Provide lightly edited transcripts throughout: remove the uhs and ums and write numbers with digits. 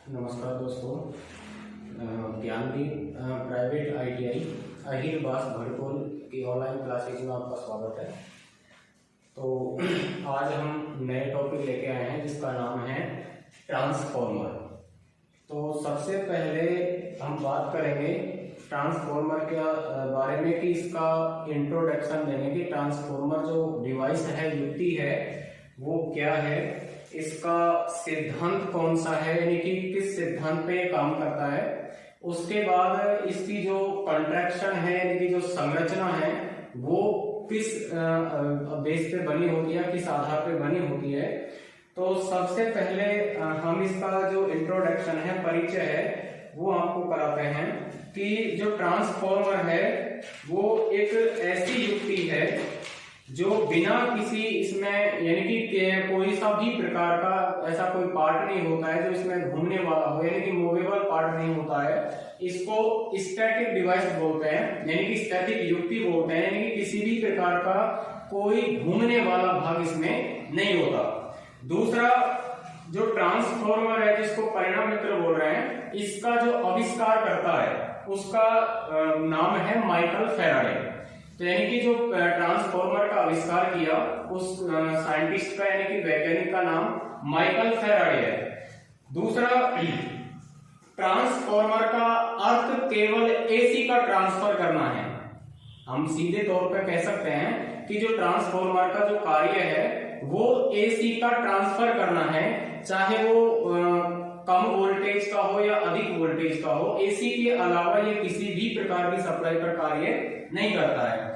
नमस्कार दोस्तों। Gyandeep private ITI Ahir बास भड़कोल की ऑनलाइन क्लासेज में आपका स्वागत है। तो आज हम नए टॉपिक लेके आए हैं जिसका नाम है ट्रांसफॉर्मर। तो सबसे पहले हम बात करेंगे ट्रांसफॉर्मर के बारे में कि इसका इंट्रोडक्शन देने की ट्रांसफॉर्मर जो डिवाइस है, युक्ति है, वो क्या है, इसका सिद्धांत कौन सा है, यानी कि किस सिद्धांत पे काम करता है। उसके बाद इसकी जो कंट्रैक्शन है, यानी कि जो संरचना है, वो किस बेस पे बनी होती है, किस आधार पे बनी होती है। तो सबसे पहले हम इसका जो इंट्रोडक्शन है, परिचय है, वो आपको कराते हैं कि जो ट्रांसफॉर्मर है वो एक ऐसी युक्ति है जो बिना किसी इसमें यानी कि कोई सा भी प्रकार का ऐसा कोई पार्ट नहीं होता है जो इसमें घूमने वाला हो, यानी कि मूवेबल पार्ट नहीं होता है। इसको स्टैटिक डिवाइस बोलते हैं, यानी कि स्टैटिक युक्ति बोलते हैं, यानी कि किसी भी प्रकार का कोई घूमने वाला भाग इसमें नहीं होता। दूसरा, जो ट्रांसफॉर्मर है जिसको परिणाम मित्र बोल रहे हैं, इसका जो आविष्कार करता है उसका नाम है माइकल फैराडे। तो यानी कि जो ट्रांसफॉर्मर का आविष्कार किया उस साइंटिस्ट का, यानी कि वैज्ञानिक का नाम माइकल फैराडे है। दूसरा, ट्रांसफॉर्मर का अर्थ केवल AC का ट्रांसफर करना है। हम सीधे तौर पर कह सकते हैं कि जो ट्रांसफॉर्मर का जो कार्य है वो AC का ट्रांसफर करना है, चाहे वो कम वोल्टेज का हो या अधिक वोल्टेज का हो। AC के अलावा ये किसी भी प्रकार की सप्लाई पर कार्य नहीं करता है।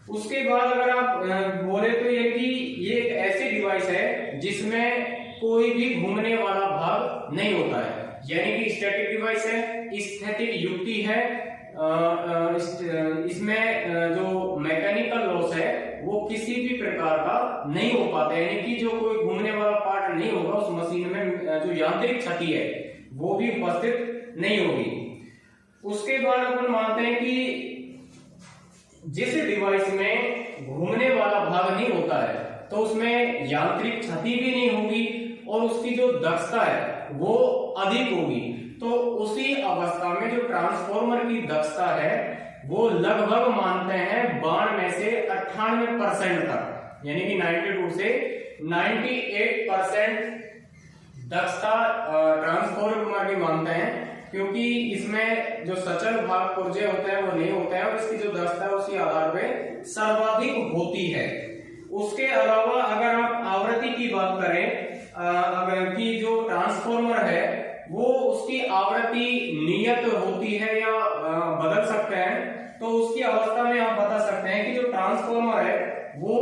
उसके बाद अगर आप बोले तो ये कि ये एक ऐसी डिवाइस है जिसमें कोई भी घूमने वाला भाग नहीं होता है, यानी कि स्टैटिक डिवाइस है, स्टैटिक युक्ति है। इसमें जो मैकेनिकल लॉस है वो किसी भी प्रकार का नहीं हो पाता है, यानी कि जो कोई घूमने वाला पार्ट नहीं होगा उस मशीन में, जो यांत्रिक क्षति है वो भी उपस्थित नहीं होगी। उसके बाद अपन मानते हैं कि जिस डिवाइस में घूमने वाला भाग नहीं होता है तो उसमें यांत्रिक क्षति भी नहीं होगी और उसकी जो दक्षता है वो अधिक होगी। तो उसी अवस्था में जो ट्रांसफॉर्मर की दक्षता है वो लगभग मानते हैं 92 में से 98% तक, यानी कि 92 से 98% दक्षता ट्रांसफॉर्मर की मानते हैं, क्योंकि इसमें जो सचल भाग पुर्जे होते हैं वो नहीं होते हैं और इसकी जो दक्षता है उसी आधार पे सर्वाधिक होती है। उसके अलावा अगर आप आवृत्ति की बात करें, अगर की जो ट्रांसफॉर्मर है वो उसकी आवृत्ति नियत होती है या बदल सकते हैं, तो उसकी अवस्था में आप बता सकते हैं कि जो ट्रांसफॉर्मर है वो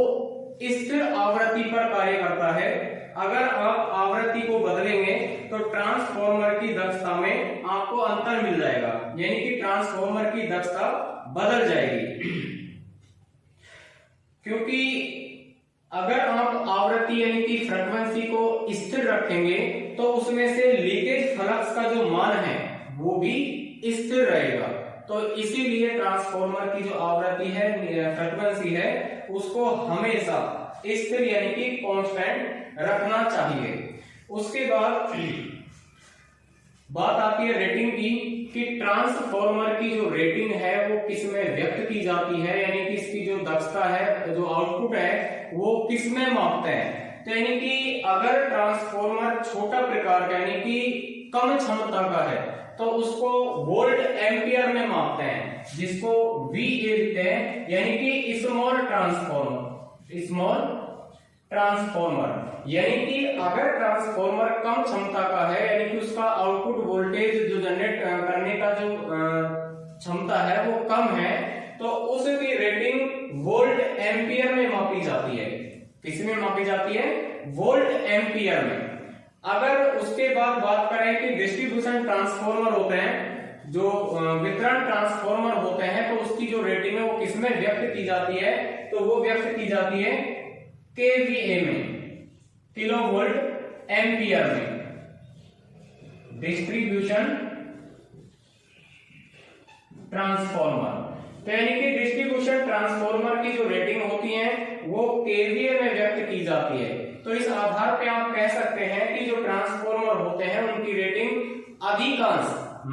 स्थिर आवृत्ति पर कार्य करता है। अगर आप आवृत्ति को बदलेंगे तो ट्रांसफॉर्मर की दक्षता में आपको अंतर मिल जाएगा, यानी कि ट्रांसफॉर्मर की दक्षता बदल जाएगी। क्योंकि अगर आप आवृत्ति यानी कि फ्रीक्वेंसी को स्थिर रखेंगे तो उसमें से लीकेज फ्लक्स का जो मान है वो भी स्थिर रहेगा। तो इसीलिए ट्रांसफॉर्मर की जो आवृत्ति है, फ्रीक्वेंसी है, उसको हमेशा स्थिर यानी कि कांस्टेंट रखना चाहिए। उसके बाद बात आती है रेटिंग की, कि ट्रांसफॉर्मर की जो रेटिंग है वो किस में व्यक्त की जाती है, यानी कि इसकी जो दक्षता है, जो आउटपुट है, वो किस में मापते हैं। तो यानी कि अगर ट्रांसफॉर्मर छोटा प्रकार का यानी कि कम क्षमता का है तो उसको वोल्ट एम्पियर में मापते हैं, जिसको VA लिखते हैं, यानी कि स्मॉल ट्रांसफॉर्मर। यानी कि अगर ट्रांसफॉर्मर कम क्षमता का है, यानी कि उसका आउटपुट वोल्टेज जो जनरेट करने का जो क्षमता है वो कम है, तो उसकी रेटिंग वोल्ट एम्पियर में मापी जाती है। किसमें मापी जाती है? वोल्ट एम्पियर में। अगर उसके बाद बात करें कि डिस्ट्रीब्यूशन ट्रांसफॉर्मर होते हैं, जो वितरण ट्रांसफॉर्मर होते हैं, तो उसकी जो रेटिंग है वो किसमें व्यक्त की जाती है? तो वो व्यक्त की जाती है KVA में, किलो वोल्ट एम्पियर में। डिस्ट्रीब्यूशन ट्रांसफॉर्मर, तो यानी कि डिस्ट्रीब्यूशन ट्रांसफॉर्मर की जो रेटिंग होती है वो KVA में व्यक्त की जाती है। तो इस आधार पे आप कह सकते हैं कि जो ट्रांसफॉर्मर होते हैं उनकी रेटिंग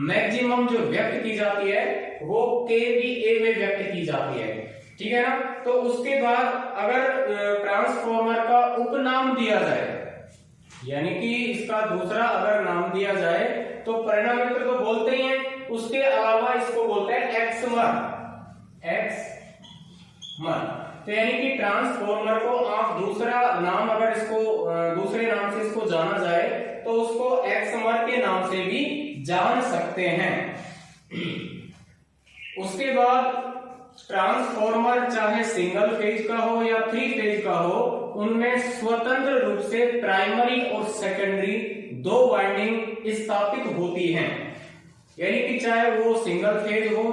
मैक्सिमम जो व्यक्त की जाती है वो kVA में व्यक्त की जाती है, ठीक है ना। तो उसके बाद अगर ट्रांसफॉर्मर का उपनाम दिया जाए, यानी कि इसका दूसरा अगर नाम दिया जाए तो परिणामित्र तो बोलते ही हैं, उसके अलावा इसको बोलते हैं एक्समर। तो यानी कि ट्रांसफॉर्मर को आप दूसरा नाम अगर इसको दूसरे नाम से इसको जाना जाए तो उसको एक्समर के नाम से भी जान सकते हैं। उसके बाद ट्रांसफॉर्मर चाहे सिंगल फेज का हो या 3 फेज का हो, उनमें स्वतंत्र रूप से प्राइमरी और सेकेंडरी 2 वाइंडिंग स्थापित होती हैं। यानी कि चाहे वो सिंगल फेज हो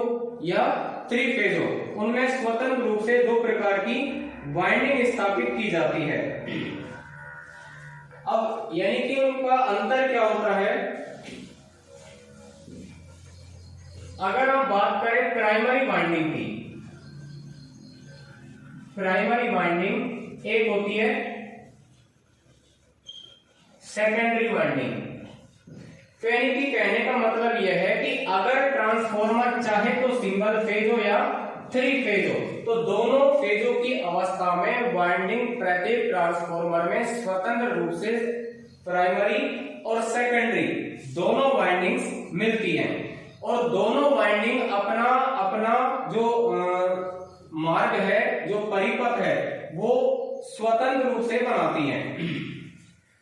या 3 फेज हो, उनमें स्वतंत्र रूप से 2 प्रकार की वाइंडिंग स्थापित की जाती है। अब यानी कि उनका अंतर क्या होता है, अगर हम बात करें प्राइमरी वाइंडिंग की, प्राइमरी वाइंडिंग एक होती है सेकेंडरी वाइंडिंग। तो यानी कि कहने का मतलब यह है कि अगर ट्रांसफॉर्मर चाहे तो सिंगल फेज हो या 3 फेज हो, तो दोनों फेजों की अवस्था में वाइंडिंग प्रत्येक ट्रांसफॉर्मर में स्वतंत्र रूप से प्राइमरी और सेकेंडरी दोनों वाइंडिंग्स मिलती हैं, और दोनों वाइंडिंग अपना अपना जो मार्ग है, जो परिपथ है, वो स्वतंत्र रूप से बनाती हैं,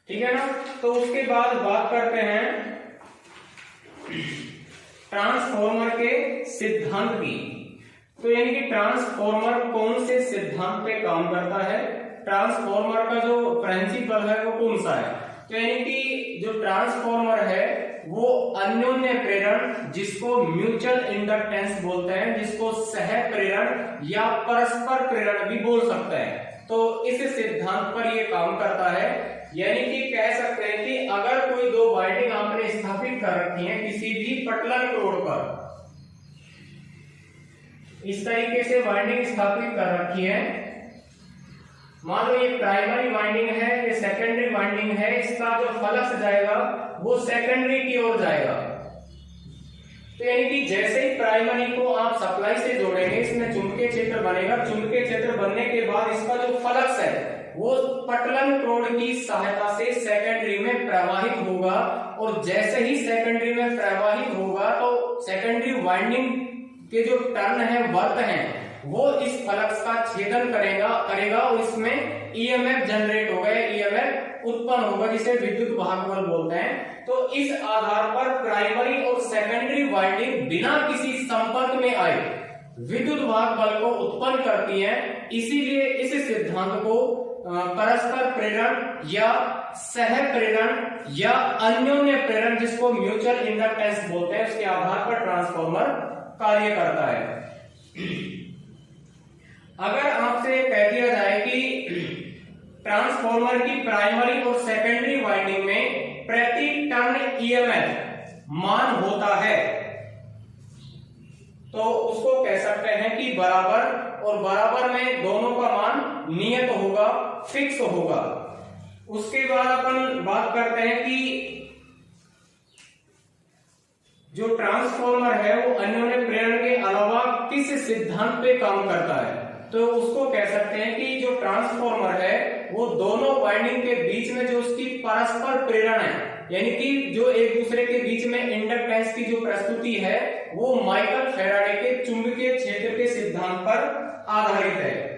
ठीक है ना। तो उसके बाद बात करते हैं ट्रांसफॉर्मर के सिद्धांत की। तो यानी कि ट्रांसफॉर्मर कौन से सिद्धांत पे काम करता है, ट्रांसफॉर्मर का जो प्रिंसिपल है वो कौन सा है। तो यानी कि जो ट्रांसफॉर्मर है वो अन्योन्य प्रेरण, जिसको म्यूचुअल इंडक्टेंस बोलते हैं, जिसको सह प्रेरण या परस्पर प्रेरण भी बोल सकते हैं, तो इस सिद्धांत पर ये काम करता है। यानी कि कह सकते हैं कि अगर कोई 2 वाइंडिंग आपने स्थापित कर रखी है किसी भी पटलन रोड पर, इस तरीके से वाइंडिंग स्थापित कर रखी है, मान लो ये प्राइमरी वाइंडिंग है, ये सेकेंडरी वाइंडिंग है, इसका जो फ्लक्स जाएगा वो सेकेंडरी की ओर जाएगा। तो यानी कि जैसे ही प्राइमरी को आप सप्लाई से जोड़ेंगे, इसमें चुंबकीय क्षेत्र बनेगा, चुंबकीय क्षेत्र बनने के बाद इसका जो फ्लक्स है वो पटलन क्रोड की सहायता से सेकेंडरी में प्रवाहित होगा, और जैसे ही सेकेंडरी में प्रवाहित होगा तो सेकेंडरी वाइंडिंग के जो टर्न है, वर्त है, वो इस फ्लक्स का छेदन करेगा और इसमें ईएमएफ जनरेट होगा, ईएमएफ उत्पन्न होगा, जिसे विद्युत वाहक बल बोलते हैं। तो इस आधार पर प्राइमरी और सेकेंडरी वाइंडिंग बिना किसी संपर्क में आए विद्युत वाहक बल को उत्पन्न करती हैं। इसीलिए इस सिद्धांत को परस्पर प्रेरण या सह प्रेरण या अन्योन्य प्रेरण, जिसको म्यूचुअल इंडक्टेंस बोलते हैं, उसके आधार पर ट्रांसफॉर्मर कार्य करता है। अगर आपसे कह दिया जाए कि ट्रांसफॉर्मर की प्राइमरी और सेकेंडरी वाइंडिंग में प्रति टर्न ईएमएफ मान होता है, तो उसको कह सकते हैं कि बराबर, और बराबर में दोनों का मान नियत होगा, फिक्स होगा। उसके बाद अपन बात करते हैं कि जो ट्रांसफॉर्मर है वो अन्योन्य प्रेरण के अलावा किस सिद्धांत पे काम करता है, तो उसको कह सकते हैं कि जो ट्रांसफॉर्मर है वो दोनों वाइंडिंग के बीच में जो उसकी परस्पर प्रेरण है, यानी कि जो एक दूसरे के बीच में इंडक्टेंस की जो प्रस्तुति है, वो माइकल फैराडे के चुंबकीय क्षेत्र के सिद्धांत पर आधारित है,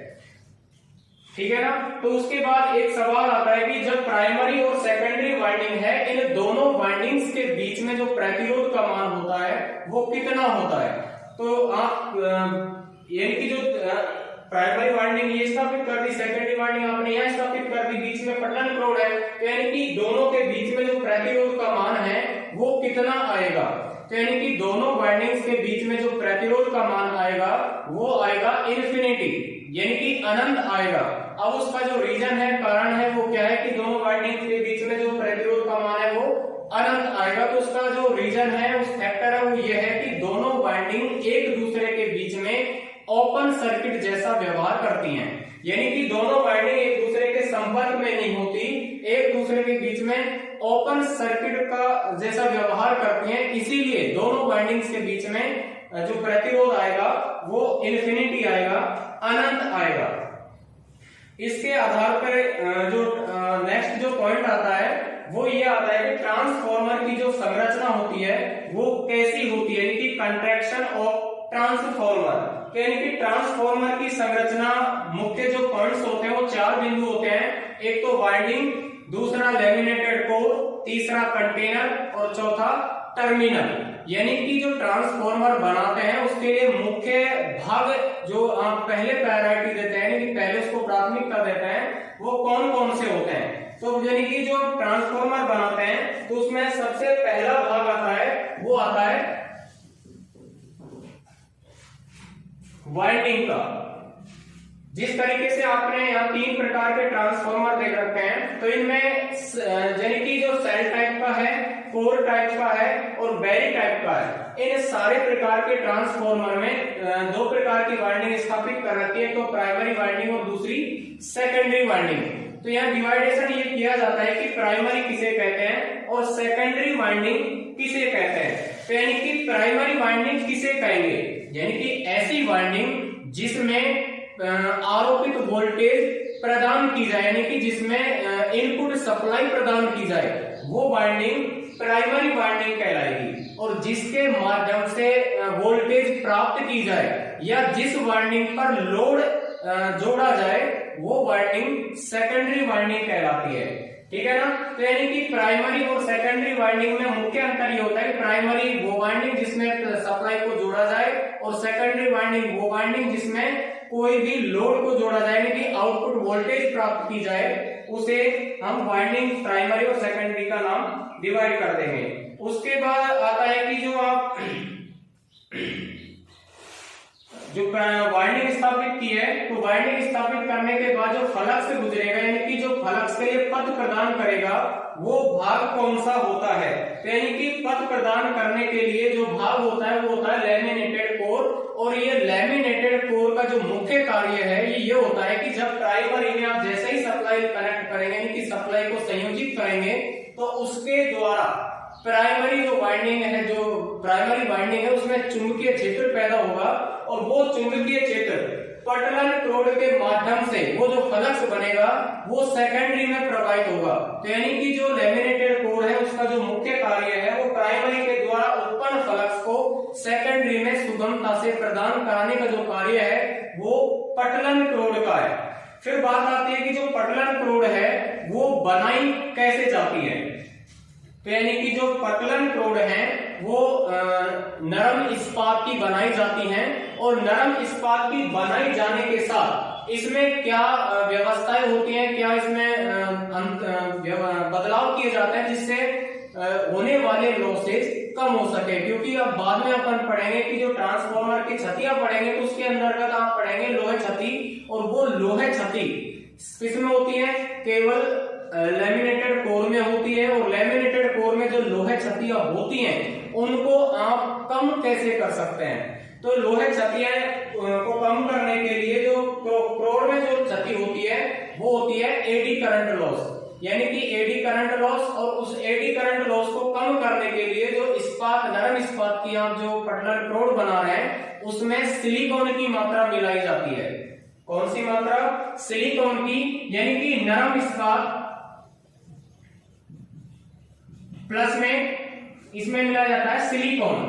ठीक है ना। तो उसके बाद एक सवाल आता है कि जब प्राइमरी और सेकेंडरी वाइंडिंग है, इन दोनों वाइंडिंग्स के बीच में जो प्रतिरोध का मान होता है वो कितना होता है। तो आप यानी कि जो प्राइमरी वाइंडिंग ये स्थापित कर दी, सेकेंडरी वाइंडिंग आपने यहां स्थापित कर दी, बीच में पटलन क्रोड है, तो यानी कि दोनों के बीच में जो प्रतिरोध का मान है वो कितना आएगा। तो यानी कि दोनों वाइंडिंग्स के बीच में जो प्रतिरोध का मान आएगा वो आएगा इन्फिनिटी, यानी कि अनंत आएगा। अब उसका जो रीजन है, कारण है, वो क्या है कि दोनों वाइंडिंग्स के बीच में जो प्रतिरोध का मान है वो अनंत आएगा। तो उसका जो रीजन है, उस फैक्टर है, वो ये है कि दोनों वाइंडिंग एक दूसरे के बीच में ओपन सर्किट जैसा व्यवहार करती हैं, यानी कि दोनों वाइंडिंग एक दूसरे के संपर्क में नहीं होती, एक दूसरे के बीच में ओपन सर्किट का जैसा व्यवहार करती हैं, इसीलिए दोनों वाइंडिंग्स के बीच में जो प्रतिरोध आएगा वो इन्फिनिटी आएगा, अनंत आएगा। इसके आधार पर जो नेक्स्ट जो पॉइंट आता है वो ये आता है कि ट्रांसफॉर्मर की जो संरचना होती है वो कैसी होती है, यानी कि कंट्रैक्शन ऑफ ट्रांसफॉर्मर। यानी कि ट्रांसफॉर्मर की संरचना मुख्य जो पॉइंट्स होते हैं वो 4 बिंदु होते हैं। एक तो वाइंडिंग, दूसरा लैमिनेटेड कोर, तीसरा कंटेनर और चौथा टर्मिनल। यानी कि जो ट्रांसफॉर्मर बनाते हैं उसके लिए मुख्य भाग जो आप पहले प्रायोरिटी देते हैं, यानी कि पहले उसको प्राथमिकता देते हैं, वो कौन कौन से होते हैं। तो यानी कि जो ट्रांसफॉर्मर बनाते हैं तो उसमें सबसे पहला भाग आता है, वो आता है वाइंडिंग का। जिस तरीके से आपने यहाँ 3 प्रकार के ट्रांसफॉर्मर देख रखे हैं, तो इनमें यानी कि जो सेल टाइप का है, कोर टाइप का है और बेरी टाइप का है। इन सारे प्रकार के ट्रांसफॉर्मर में 2 प्रकार की वाइंडिंग स्थापित कर रखी है, तो प्राइमरी वाइंडिंग और दूसरी सेकेंडरी वाइंडिंग। तो यहाँ डिवाइडेशन ये किया जाता है कि प्राइमरी किसे कहते हैं और सेकेंडरी वाइंडिंग किसे कहते हैं। तो यानी कि प्राइमरी वाइंडिंग किसे कहेंगे, यानी कि ऐसी वाइंडिंग जिसमें आरोपित वोल्टेज प्रदान की जाए, यानी कि जिसमें इनपुट सप्लाई प्रदान की जाए, वो वाइंडिंग प्राइमरी वाइंडिंग कहलाएगी। और जिसके माध्यम से वोल्टेज प्राप्त की जाए या जिस वाइंडिंग पर लोड जोड़ा जाए वो वाइंडिंग सेकेंडरी वाइंडिंग कहलाती है। ठीक है ना। तो यानी कि प्राइमरी और सेकेंडरी वाइंडिंग में मुख्य अंतर ये होता है कि प्राइमरी वो वाइंडिंग जिसमें सप्लाई को जोड़ा जाए और सेकेंडरी वाइंडिंग वो वाइंडिंग जिसमें कोई भी लोड को जोड़ा जाए, यानी कि आउटपुट वोल्टेज प्राप्त की जाए, उसे हम वाइंडिंग प्राइमरी और सेकेंडरी का नाम डिवाइड कर देंगे। उसके बाद आता है कि जो आप जो वाइंडिंग स्थापित की है, तो वाइंडिंग स्थापित करने के बाद जो फ्लक्स से गुजरेगा, यानी कि जो फ्लक्स के लिए पथ प्रदान करेगा, वो भाग कौन सा होता है। तो यानी कि पथ प्रदान करने के लिए जो भाग होता है वो होता है लैमिनेटेड कोर। और ये लैमिनेटेड कोर का जो मुख्य कार्य है ये होता है कि जब प्राइमरी में आप जैसे ही सप्लाई कनेक्ट करेंगे, यानी कि सप्लाई को संयोजित करेंगे, तो उसके द्वारा प्राइमरी जो वाइंडिंग है, जो प्राइमरी वाइंडिंग है, उसमें चुंबकीय क्षेत्र पैदा होगा और वो चुंबकीय क्षेत्र पटलन क्रोड के माध्यम से वो जो फ्लक्स बनेगा वो सेकेंडरी में प्रवाहित होगा। तो यानी कि जो लैमिनेटेड कोर है उसका जो मुख्य कार्य है वो प्राइमरी के द्वारा उत्पन्न फ्लक्स को सेकेंडरी में सुगमता से प्रदान कराने का जो कार्य है वो पटलन क्रोड का है। फिर बात आती है कि जो पटलन क्रोड है वो बनाई कैसे जाती है। तो यानी कि जो पटलन क्रोड है वो नरम इस्पात की बनाई जाती हैं और नरम इस्पात की बनाई जाने के साथ इसमें क्या व्यवस्थाएं होती हैं, क्या इसमें बदलाव किए जाते हैं जिससे होने वाले लॉसेज कम हो सके। क्योंकि अब बाद में अपन पढ़ेंगे कि जो ट्रांसफॉर्मर की छतियां पढ़ेंगे तो उसके अंतर्गत आप पढ़ेंगे लोहे छती, और वो लोहे छती किसमें होती है, केवल लैमिनेटेड कोर में होती है। और लैमिनेटेड कोर में जो लोहे छतियां होती हैं उनको आप कम कैसे कर सकते हैं। तो लोहे छतियां को कम करने के लिए जो कोर में जो छति होती है वो होती है एडी करंट लॉस, यानी कि एडी करंट लॉस। और उस एडी करंट लॉस को कम करने के लिए जो इस्पात, नरम इस्पात की आप जो पटलन क्रोड बना रहे हैं उसमें सिलिकॉन की मात्रा मिलाई जाती है। कौन सी मात्रा, सिलिकॉन की, यानी कि नरम इस्पात प्लस में इसमें मिला जाता है सिलिकॉन।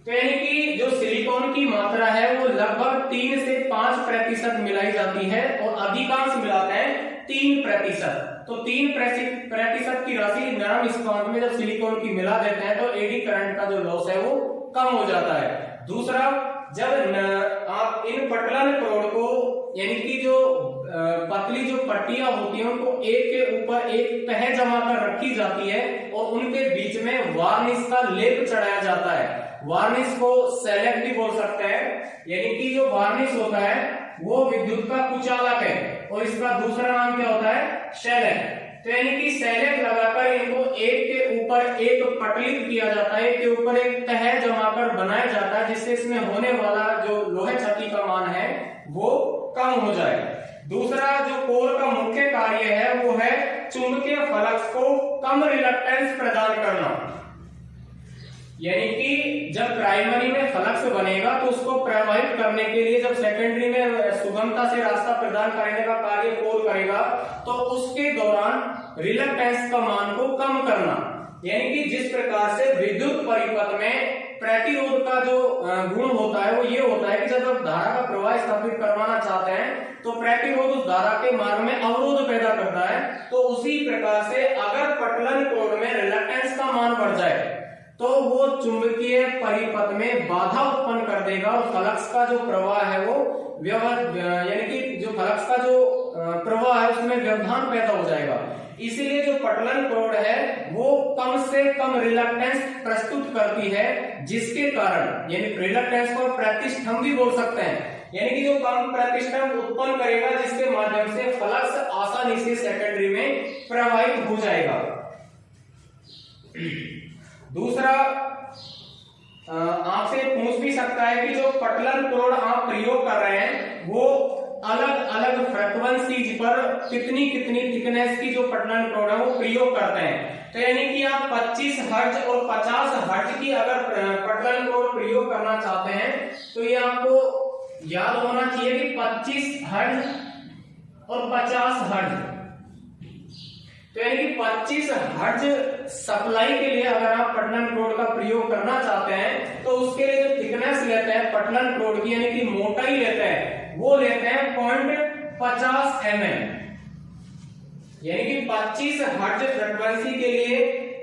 तो यानी कि जो सिलिकॉन की मात्रा है वो लगभग 3 से 5% मिलाई जाती है और अधिकांश मिलाते हैं 3%। तो 3% की राशि नरम इस्पात में जब सिलिकॉन की मिला देते हैं तो एडी करंट का जो लॉस है वो कम हो जाता है। दूसरा, जब आप इन पटलन क्रोड को, यानी कि जो पतली जो पट्टियां होती हैं उनको एक के ऊपर एक तह जमा कर रखी जाती है और उनके बीच में वार्निश का लेप चढ़ाया जाता है। वार्निश को सेलेक्ट भी बोल सकते हैं, यानी कि जो वार्निश होता है वो विद्युत का कुचालक है और इसका दूसरा नाम क्या होता है, शेलेक। तो यानी कि सेलेक लगाकर इनको एक के ऊपर एक पटलित किया जाता है, एक के ऊपर एक तह जमाकर बनाया जाता है जिससे इसमें होने वाला जो लोहे क्षति का मान है वो कम हो जाए। दूसरा जो कोर का मुख्य कार्य है वो है चुंबकीय फ्लक्स को कम रिलक्टेंस प्रदान करना। यानी कि जब प्राइमरी में फ्लक्स बनेगा तो उसको प्रवाहित करने के लिए जब सेकेंडरी में सुगमता से रास्ता प्रदान करने का कार्य कोर करेगा, तो उसके दौरान रिलक्टेंस का मान को कम करना। यानी कि जिस प्रकार से विद्युत परिपथ में प्रतिरोध का जो गुण होता है वो ये होता है कि जब आप धारा का प्रवाह स्थापित करवाना चाहते हैं तो प्रतिरोध उस धारा के मार्ग में अवरोध पैदा करता है। तो उसी प्रकार से अगर पटलन कोण में रिलक्टेंस का मान बढ़ जाए तो वो चुंबकीय परिपथ में बाधा उत्पन्न कर देगा और फ्लक्स का जो प्रवाह है वो यानी कि जो फ्लक्स का जो प्रवाह है उसमें व्यवधान पैदा हो जाएगा। इसलिए जो पटलन कोण है वो कम से कम रिलक्टेंस प्रस्तुत करती है, जिसके कारण यानी रिलक्टेंस को प्रतिष्ठम भी बोल सकते हैं, यानी कि जो कम प्रतिष्ठम उत्पन्न करेगा जिसके माध्यम से फ्लक्स आसानी से सेकेंडरी में प्रवाहित हो जाएगा। दूसरा आपसे पूछ भी सकता है कि जो पटलन कोण आप प्रयोग कर रहे हैं वो अलग अलग फ्रीक्वेंसीज पर कितनी कितनी थिकनेस की जो पटलन कोण है वो प्रयोग करते हैं। तो यानी कि आप 25 हर्ट्ज और 50 हर्ट्ज की अगर पटलन कोण प्रयोग करना चाहते हैं तो ये आपको याद होना चाहिए कि 25 हर्ट्ज और 50 हर्ट्ज। तो यानी कि 25 हर्ट्ज सप्लाई के लिए अगर आप पटलन कोण का प्रयोग करना चाहते हैं तो उसके लिए जो थिकनेस लेते हैं पटलन कोण की यानी कि मोटाई लेते हैं वो लेते हैं 0.50 mm। यानी कि 25 हर्ट्ज फ्रीक्वेंसी के लिए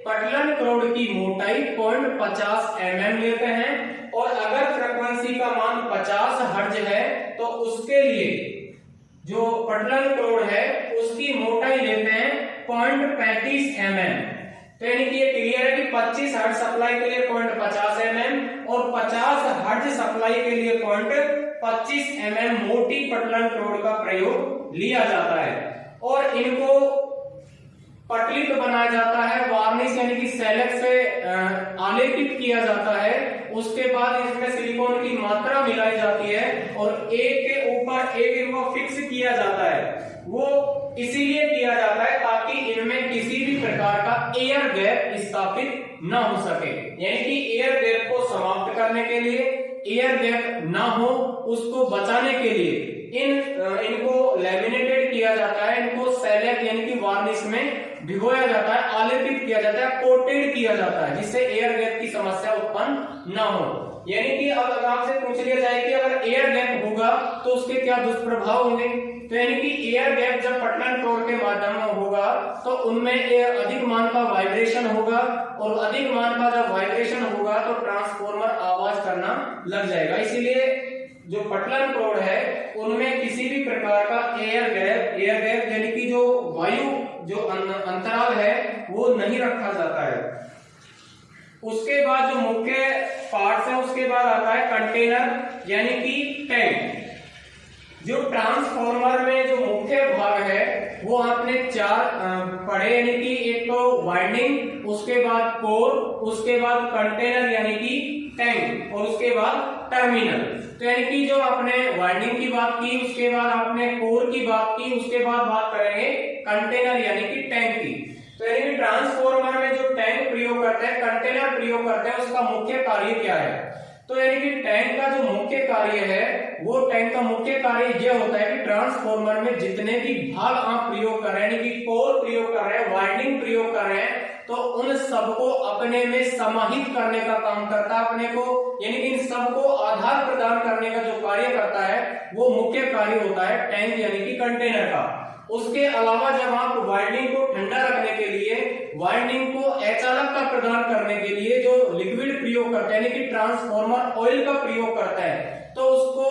पटलन कोण की मोटाई 0.50 mm लेते हैं, और अगर फ्रीक्वेंसी का मान 50 हर्ट्ज है तो उसके लिए जो पटलन कोण है उसकी मोटाई लेते हैं 0.35 mm। तो यानी कि ये क्लियर है कि 25 हर्ट्ज सप्लाई के लिए 0.50 mm और 50 हर्ट्ज सप्लाई के लिए 0.25 mm मोटी पटलन कोण का प्रयोग लिया जाता है। और इनको पटलित बनाया जाता है, वार्निश यानी कि सैलक से आलेपित किया जाता है। उसके बाद इसमें सिलिकॉन की मात्रा मिलाई जाती है और एक के ऊपर एक इनको फिक्स किया जाता है। वो इसीलिए किया जाता है ताकि इनमें किसी भी प्रकार का एयर गैप स्थापित न हो सके, यानी कि एयर गैप को समाप्त करने के लिए, एयर गैप ना हो उसको बचाने के लिए इनको लैमिनेटेड किया जाता है, इनको सैलक यानी कि वार्निश में भिगोया जाता है, आलेपित किया जाता है, कोटेड किया जाता है, जिससे एयर गैप की समस्या उत्पन्न ना हो। यानी कि अब आपसे पूछ लिया जाए कि अगर एयर गैप होगा तो उसके क्या दुष्प्रभाव होंगे। तो यानी कि एयर गैप जब पटलन कोण के माध्यम में होगा तो उनमें अधिक मान का वाइब्रेशन होगा, और अधिक मान का जब वाइब्रेशन होगा तो ट्रांसफॉर्मर आवाज करना लग जाएगा। इसीलिए जो पटलन कोण है उनमें किसी भी प्रकार का एयर गैप यानी कि जो वायु जो अंतराल है वो नहीं रखा जाता है। उसके बाद जो मुख्य पार्ट्स है उसके बाद आता है कंटेनर यानी कि टैंक। जो ट्रांसफॉर्मर में जो मुख्य भाग है वो आपने चार पढ़े, यानी कि एक तो वाइंडिंग, उसके बाद कोर, उसके बाद कंटेनर यानी कि टैंक, और उसके बाद टर्मिनल। तो यानी कि जो आपने वाइंडिंग की बात की, उसके बाद आपने कोर की बात की, उसके बाद बात करेंगे कंटेनर यानी कि टैंक की। तो यानी कि ट्रांसफॉर्मर में जो टैंक प्रयोग करते हैं, कंटेनर प्रयोग करते हैं, उसका मुख्य कार्य क्या है। तो यानी कि टैंक का जो मुख्य कार्य है वो टैंक का मुख्य कार्य यह होता है कि ट्रांसफॉर्मर में जितने भी भाग आप प्रयोग कर रहे हैं, यानी कि कोर प्रयोग कर रहे हैं, वाइंडिंग प्रयोग कर रहे हैं, तो उन सबको अपने में समाहित करने का काम करता है, अपने को यानी कि इन सबको आधार प्रदान करने का जो कार्य करता है वो मुख्य कार्य होता है टैंक यानी कि कंटेनर का। उसके अलावा जब आप वाइंडिंग को ठंडा रखने के लिए, वाइंडिंग को अचालकता प्रदान करने के लिए जो लिक्विड प्रयोग करते हैं, यानी कि ट्रांसफॉर्मर ऑयल का प्रयोग करता है, तो उसको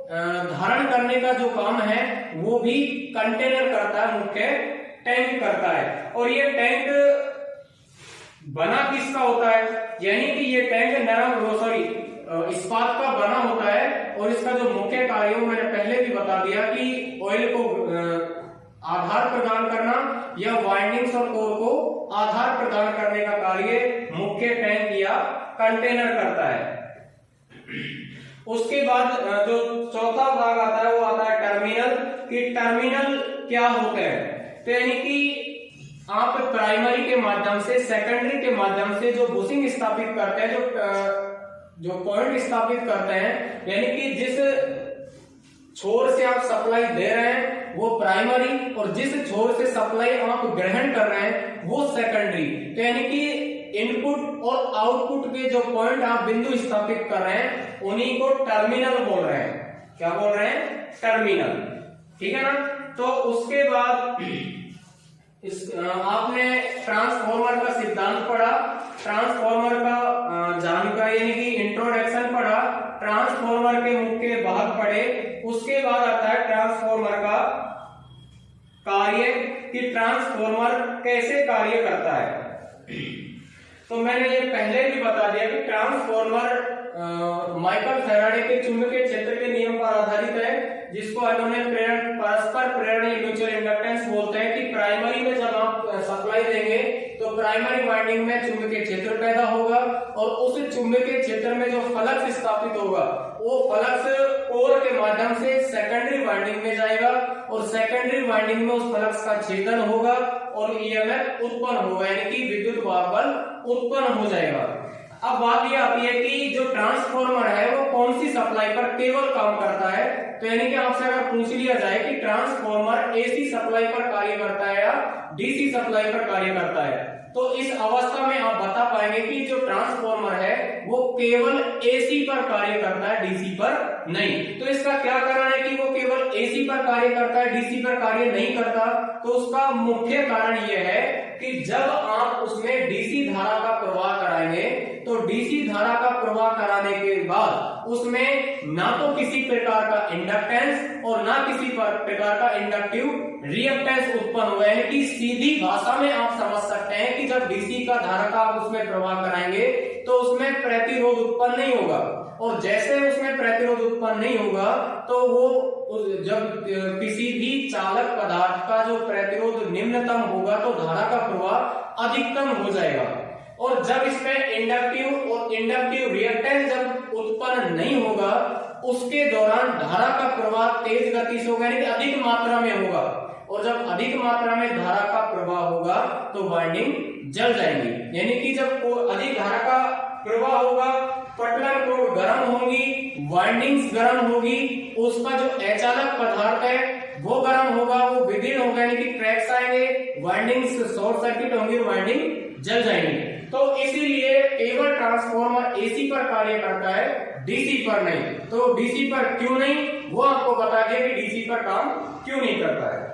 धारण करने का जो काम है वो भी कंटेनर करता है, मुख्य टैंक करता है। और ये टैंक बना किसका होता है, यानी कि ये टैंक नरम इस्पात का बना होता है, और इसका जो मुख्य कार्य है मैंने पहले भी बता दिया कि ऑयल को आधार प्रदान करना या वाइंडिंग्स और कोर को आधार प्रदान करने का कार्य मुख्य टैंक या कंटेनर करता है। उसके बाद जो चौथा भाग आता है वो आता है टर्मिनल। कि टर्मिनल क्या होते हैं। तो यानी कि आप प्राइमरी के माध्यम से, सेकेंडरी के माध्यम से जो बुशिंग स्थापित करते हैं, जो पॉइंट स्थापित करते हैं, यानी कि जिस छोर से आप सप्लाई दे रहे हैं वो प्राइमरी, और जिस छोर से सप्लाई आप ग्रहण कर रहे हैं वो सेकेंडरी। तो यानी कि इनपुट और आउटपुट के जो पॉइंट आप बिंदु स्थापित कर रहे हैं उन्हीं को टर्मिनल बोल रहे हैं। क्या बोल रहे हैं? टर्मिनल। ठीक है ना। तो उसके बाद आपने ट्रांसफॉर्मर का सिद्धांत पढ़ा, ट्रांसफॉर्मर का जानकारी यानी कि इंट्रोडक्शन पढ़ा, ट्रांसफॉर्मर के मुख्य भाग पढ़े। उसके बाद आता है ट्रांसफॉर्मर का कार्य, कि ट्रांसफॉर्मर कैसे कार्य करता है। तो मैंने ये पहले भी बता दिया कि ट्रांसफॉर्मर माइकल फैराडे के चुंबकीय क्षेत्र के नियम पर आधारित है, जिसको उन्होंने परस्पर प्रेरण म्यूचुअल इंडक्टेंस बोलते हैं। कि प्राइमरी में जब आप सप्लाई देंगे तो प्राइमरी वाइंडिंग में चुंबकीय क्षेत्र पैदा होगा, और उस चुंबकीय क्षेत्र में जो फ्लक्स स्थापित होगा वो फ्लक्स कोर के माध्यम से सेकेंडरी वाइंडिंग में जाएगा, और सेकेंडरी वाइंडिंग में उस फ्लक्स का छेदन होगा और ईएमएफ उत्पन्न होगा, यानी कि विद्युत वाहक उत्पन्न हो जाएगा। अब बात यह आती है कि जो ट्रांसफॉर्मर है वो कौन सी सप्लाई पर केवल काम करता है। तो यानी कि आपसे अगर पूछ लिया जाए कि ट्रांसफॉर्मर एसी सप्लाई पर कार्य करता है या डीसी सप्लाई पर कार्य करता है, तो इस अवस्था में आप बता पाएंगे कि जो ट्रांसफॉर्मर है वो केवल एसी पर कार्य करता है, डीसी पर नहीं। तो इसका क्या कारण है कि वो केवल एसी पर कार्य करता है, डीसी पर कार्य नहीं करता? तो उसका मुख्य कारण यह है कि जब आप उसमें डीसी धारा का प्रवाह कराएंगे तो डीसी धारा का प्रवाह कराने के बाद उसमें ना तो किसी प्रकार का इंडक्टेंस और ना किसी प्रकार का इंडक्टिव रिएक्टेंस उत्पन्न होगा। यानी कि सीधी भाषा में आप समझ सकते हैं कि जब डीसी का धारा का आप उसमें प्रवाह कराएंगे तो उसमें प्रतिरोध उत्पन्न नहीं होगा, और जैसे उसमें प्रतिरोध उत्पन्न नहीं होगा तो वो जब किसी भी चालक पदार्थ का जो प्रतिरोध निम्नतम होगा तो धारा का प्रवाह अधिकतम हो जाएगा। और जब इसमें इंडक्टिव और इंडक्टिव रिएक्टेंस जब उत्पन्न नहीं होगा उसके दौरान धारा का प्रवाह तेज गति से होगा, यानी कि अधिक मात्रा में होगा, और जब अधिक मात्रा में धारा का प्रवाह होगा तो वाइंडिंग जल जाएंगी। यानी कि जब अधिक धारा का प्रवाह होगा पटलन कोर गर्म होंगी, वाइंडिंग्स गर्म होगी, उसका जो अचालक पदार्थ है वो गर्म होगा, वो विदीर्ण होगा, यानी कि क्रैक्स आएंगे, वाइंडिंग्स शॉर्ट सर्किट होंगी, वाइंडिंग जल जाएंगी। तो इसीलिए केवल ट्रांसफॉर्मर एसी पर कार्य करता है, डीसी पर नहीं। तो डीसी पर क्यों नहीं, वो आपको बता दिया कि डीसी पर काम क्यों नहीं करता है।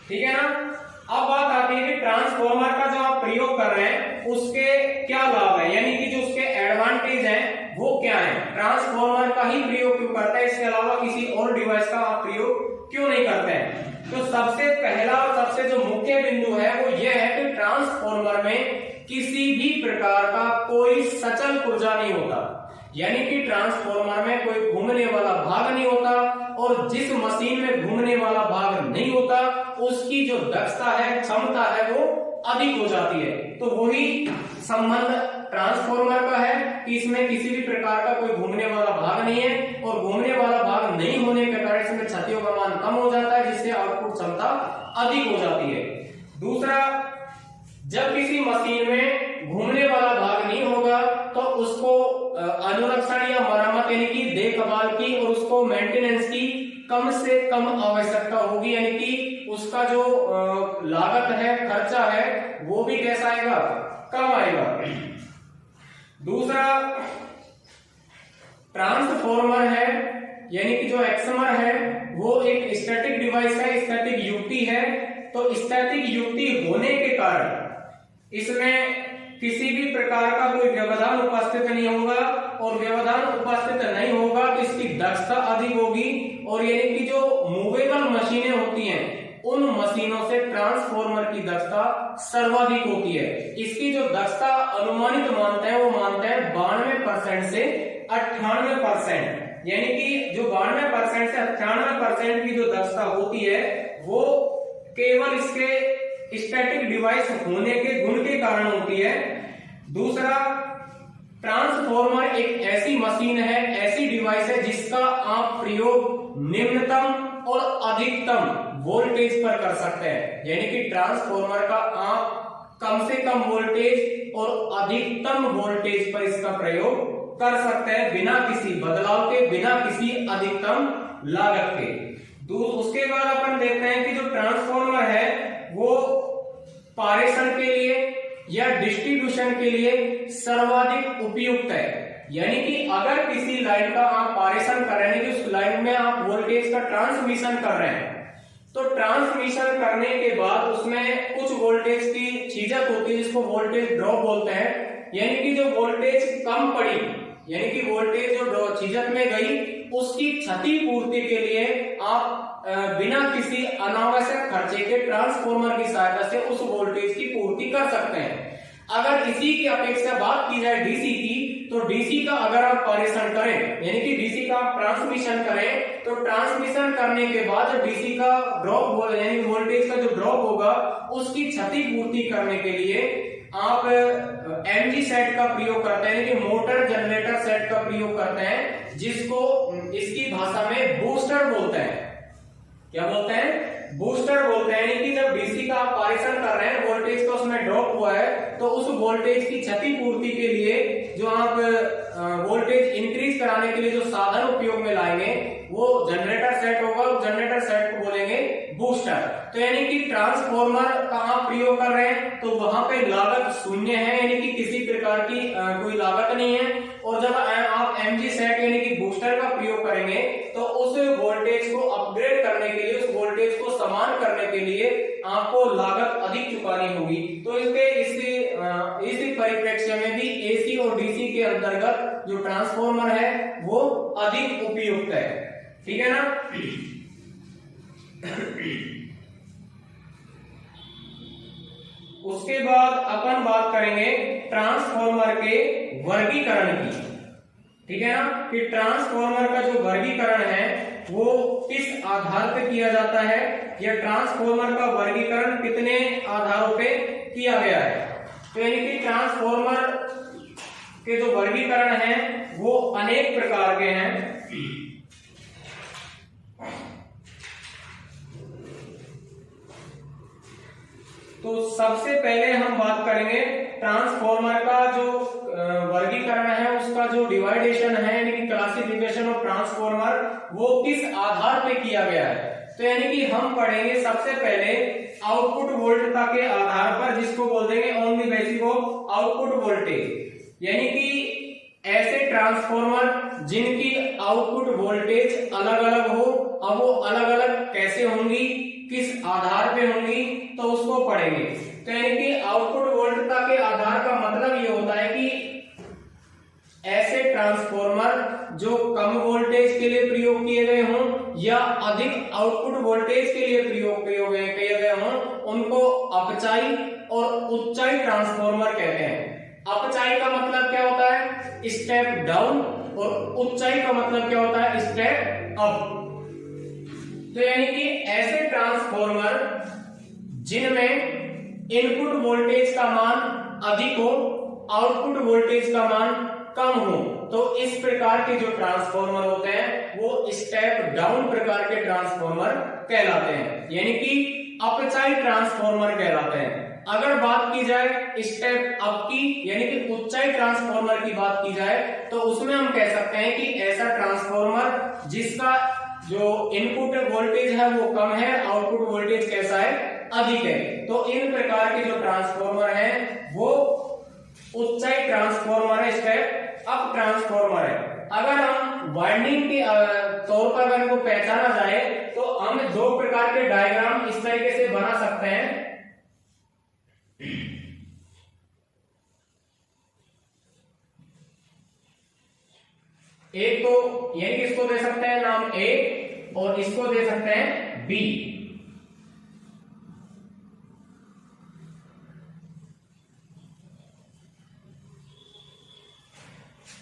ठीक है ना। अब बात आती है कि ट्रांसफॉर्मर का जो आप प्रयोग कर रहे हैं उसके क्या लाभ है, यानी कि जो उसके एडवांटेज हैं वो क्या है। ट्रांसफॉर्मर का ही प्रयोग क्यों करते हैं, इसके अलावा किसी और डिवाइस का आप प्रयोग क्यों नहीं करते हैं। तो सबसे पहला और सबसे जो मुख्य बिंदु है वो ये है कि ट्रांसफॉर्मर में किसी भी प्रकार का कोई सचल पुर्जा नहीं होता, यानी कि ट्रांसफॉर्मर में कोई घूमने वाला भाग नहीं होता, और जिस मशीन में घूमने वाला भाग नहीं होता उसकी जो दक्षता है, क्षमता है वो अधिक हो जाती है। तो वही संबंध ट्रांसफॉर्मर का है कि इसमें किसी भी प्रकार का कोई घूमने वाला भाग नहीं है, और घूमने वाला भाग नहीं होने के कारण इसमें क्षतियों का मान कम हो जाता है, जिससे आउटपुट क्षमता अधिक हो जाती है। दूसरा, जब किसी मशीन में घूमने वाला भाग नहीं होगा तो उसको अनुरक्षण या मरम्मत यानी कि देखभाल की और उसको मेंटेनेंस की कम से कम आवश्यकता होगी, यानी कि उसका जो लागत है, खर्चा है, वो भी कैसा आएगा, कम आएगा। दूसरा, ट्रांसफॉर्मर है यानी कि जो एक्समर है वो एक स्टैटिक डिवाइस है, स्टैटिक युक्ति है। तो स्टैटिक युक्ति होने के कारण इसमें किसी भी प्रकार का कोई व्यवधान उपस्थित नहीं होगा, और व्यवधान उपस्थित नहीं होगा तो इसकी दक्षता अधिक होगी, और यानी कि जो मूवेबल मशीनें होती हैं उन मशीनों से ट्रांसफॉर्मर की दक्षता सर्वाधिक होती है। इसकी जो दक्षता अनुमानित मानते हैं वो मानते हैं 92% से 98%, यानी कि जो 92% से 98% की जो दक्षता होती है वो केवल इसके स्टैटिक डिवाइस होने के गुण के कारण होती है। दूसरा, ट्रांसफॉर्मर एक ऐसी मशीन है, ऐसी डिवाइस है जिसका आप प्रयोग निम्नतम और अधिकतम वोल्टेज पर कर सकते हैं। यानी कि ट्रांसफॉर्मर का आप कम से कम वोल्टेज और अधिकतम वोल्टेज पर इसका प्रयोग कर सकते हैं, बिना किसी बदलाव के, बिना किसी अधिकतम लागत के। उसके बाद अपन देखते हैं कि जो ट्रांसफॉर्मर है वो पारेषण के लिए या डिस्ट्रीब्यूशन के लिए सर्वाधिक उपयुक्त है। यानी कि अगर किसी लाइन का आप पारेषण कर रहे हैं कि उस लाइन में आप वोल्टेज का ट्रांसमिशन कर रहे हैं, तो ट्रांसमिशन करने के बाद उसमें कुछ वोल्टेज की छीजत होती है जिसको वोल्टेज ड्रॉप बोलते हैं। यानी कि जो वोल्टेज कम पड़ी, यानी कि वोल्टेज जो छीजत में गई, उसकी क्षतिपूर्ति के लिए आप बिना किसी अनावश्यक खर्चे के ट्रांसफॉर्मर की सहायता से उस वोल्टेज की पूर्ति कर सकते हैं। अगर इसी की अपेक्षा बात की जाए डीसी की, तो डीसी का अगर आप पारेषण करें, यानी कि डीसी का आप ट्रांसमिशन करें, तो ट्रांसमिशन करने के बाद डीसी का ड्रॉप यानी वोल्टेज का जो ड्रॉप होगा उसकी क्षतिपूर्ति करने के लिए आप एमजी सेट का प्रयोग करते हैं, कि मोटर जनरेटर सेट का प्रयोग करते हैं, जिसको इसकी भाषा में बूस्टर बोलते हैं। क्या बोलते हैं? बूस्टर बोलते हैं। यानी कि जब डीसी का आप पारेषण कर रहे हैं, वोल्टेज का उसमें ड्रॉप हुआ है, तो उस वोल्टेज की क्षतिपूर्ति के लिए जो आप वोल्टेज इंक्रीज कराने के लिए जो साधन उपयोग में लाएंगे वो जनरेटर सेट होगा। जनरेटर सेट को बोलेंगे बूस्टर। तो यानी कि ट्रांसफॉर्मर का आप प्रयोग कर रहे हैं तो वहां पे लागत शून्य है, यानी कि किसी प्रकार की कोई लागत नहीं है। और जब आप एमजी सेट यानी कि बूस्टर का प्रयोग करेंगे तो उस वोल्टेज को अपग्रेड करने के लिए, उस वोल्टेज को समान करने के लिए आपको लागत अधिक चुकानी होगी। तो इस परिप्रेक्ष्य में भी एसी और डीसी के अंतर्गत जो ट्रांसफॉर्मर है वो अधिक उपयुक्त है। ठीक है ना? उसके बाद अपन बात करेंगे ट्रांसफॉर्मर के वर्गीकरण की। ठीक है ना? कि ट्रांसफॉर्मर का जो वर्गीकरण है वो किस आधार पे किया जाता है, या ट्रांसफॉर्मर का वर्गीकरण कितने आधारों पे किया गया है। तो यानी कि ट्रांसफॉर्मर के जो वर्गीकरण है वो अनेक प्रकार के हैं। तो सबसे पहले हम बात करेंगे ट्रांसफॉर्मर का जो वर्गीकरण है, उसका जो डिवाइडेशन है यानी कि क्लासिफिकेशन ऑफ ट्रांसफॉर्मर, वो किस आधार पे किया गया है। तो यानी कि हम पढ़ेंगे सबसे पहले आउटपुट वोल्टता के आधार पर, जिसको बोल देंगे on the basis of output voltage. यानी कि ऐसे ट्रांसफॉर्मर जिनकी आउटपुट वोल्टेज अलग अलग हो। अब वो अलग अलग कैसे होंगी, किस आधार पे होंगी, तो उसको पढ़ेंगे। तो यानी कि आउटपुट वोल्टता के आधार का मतलब ये होता है कि ऐसे ट्रांसफॉर्मर जो कम वोल्टेज के लिए प्रयोग किए गए हों या अधिक आउटपुट वोल्टेज के लिए प्रयोग किए गए हों, उनको अपचाई और उच्चाई ट्रांसफॉर्मर कहते हैं। अपचाई का मतलब क्या होता है? Step down. और उच्चाई का मतलब क्या होता है? Step up. तो यानी कि ऐसे ट्रांसफॉर्मर जिनमें इनपुट वोल्टेज का मान अधिक हो, आउटपुट वोल्टेज का मान कम हो, तो इस प्रकार के जो ट्रांसफॉर्मर होते हैं वो स्टेप डाउन प्रकार के ट्रांसफॉर्मर कहलाते हैं, यानी कि अपचाई ट्रांसफॉर्मर कहलाते हैं। अगर बात की जाए स्टेप अप की, यानी कि उच्चाई ट्रांसफॉर्मर की बात की जाए, तो उसमें हम कह सकते हैं कि ऐसा ट्रांसफॉर्मर जिसका जो इनपुट वोल्टेज है वो कम है, आउटपुट वोल्टेज कैसा है? अधिक है। तो इन प्रकार के जो ट्रांसफॉर्मर हैं वो उच्चाई ट्रांसफॉर्मर है, स्टेप अप ट्रांसफॉर्मर है। अगर हम वाइंडिंग के तौर पर अगर इनको पहचाना जाए तो हम दो प्रकार के डायग्राम इस तरीके से बना सकते हैं। एक तो यानी कि इसको दे सकते हैं नाम ए और इसको दे सकते हैं बी।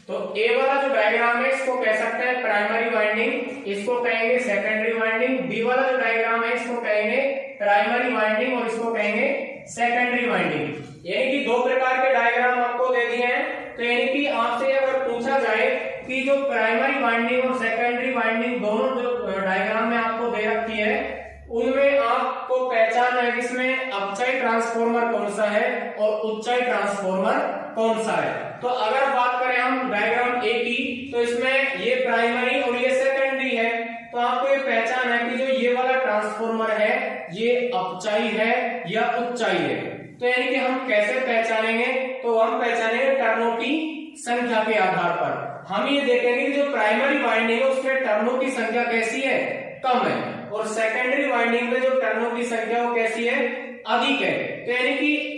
तो ए वाला जो डायग्राम है इसको कह सकते हैं प्राइमरी वाइंडिंग, इसको कहेंगे सेकेंडरी वाइंडिंग। बी वाला जो डायग्राम है इसको कहेंगे प्राइमरी वाइंडिंग और इसको कहेंगे सेकेंडरी वाइंडिंग। यानी कि दो प्रकार के डायग्राम आपको दे दिए हैं। तो यानी कि आपसे अगर पूछा जाए कि जो प्राइमरी वाइंडिंग और सेकेंडरी वाइंडिंग दोनों जो डायग्राम में आपको दे रखी है उनमें आपको पहचानना है कि इसमें अपचाई ट्रांसफार्मर कौन सा है और उच्चाई ट्रांसफार्मर कौन सा है। तो अगर बात करें हम डायग्राम ए की, तो इसमें ये प्राइमरी और ये सेकेंडरी है, तो आपको ये पहचान है कि जो ये वाला ट्रांसफार्मर है ये अपचाई है या उच्चाई है। तो यानी कि हम कैसे पहचानेंगे, तो हम पहचानेंगे टर्नों की संख्या के आधार पर। हम ये देखेंगे कि जो प्राइमरी वाइंडिंग है उसमें टर्नों की संख्या कैसी है, कम है, और सेकेंडरी वाइंडिंग में जो टर्नों की संख्या वो कैसी है, अधिक है। तो यानी कि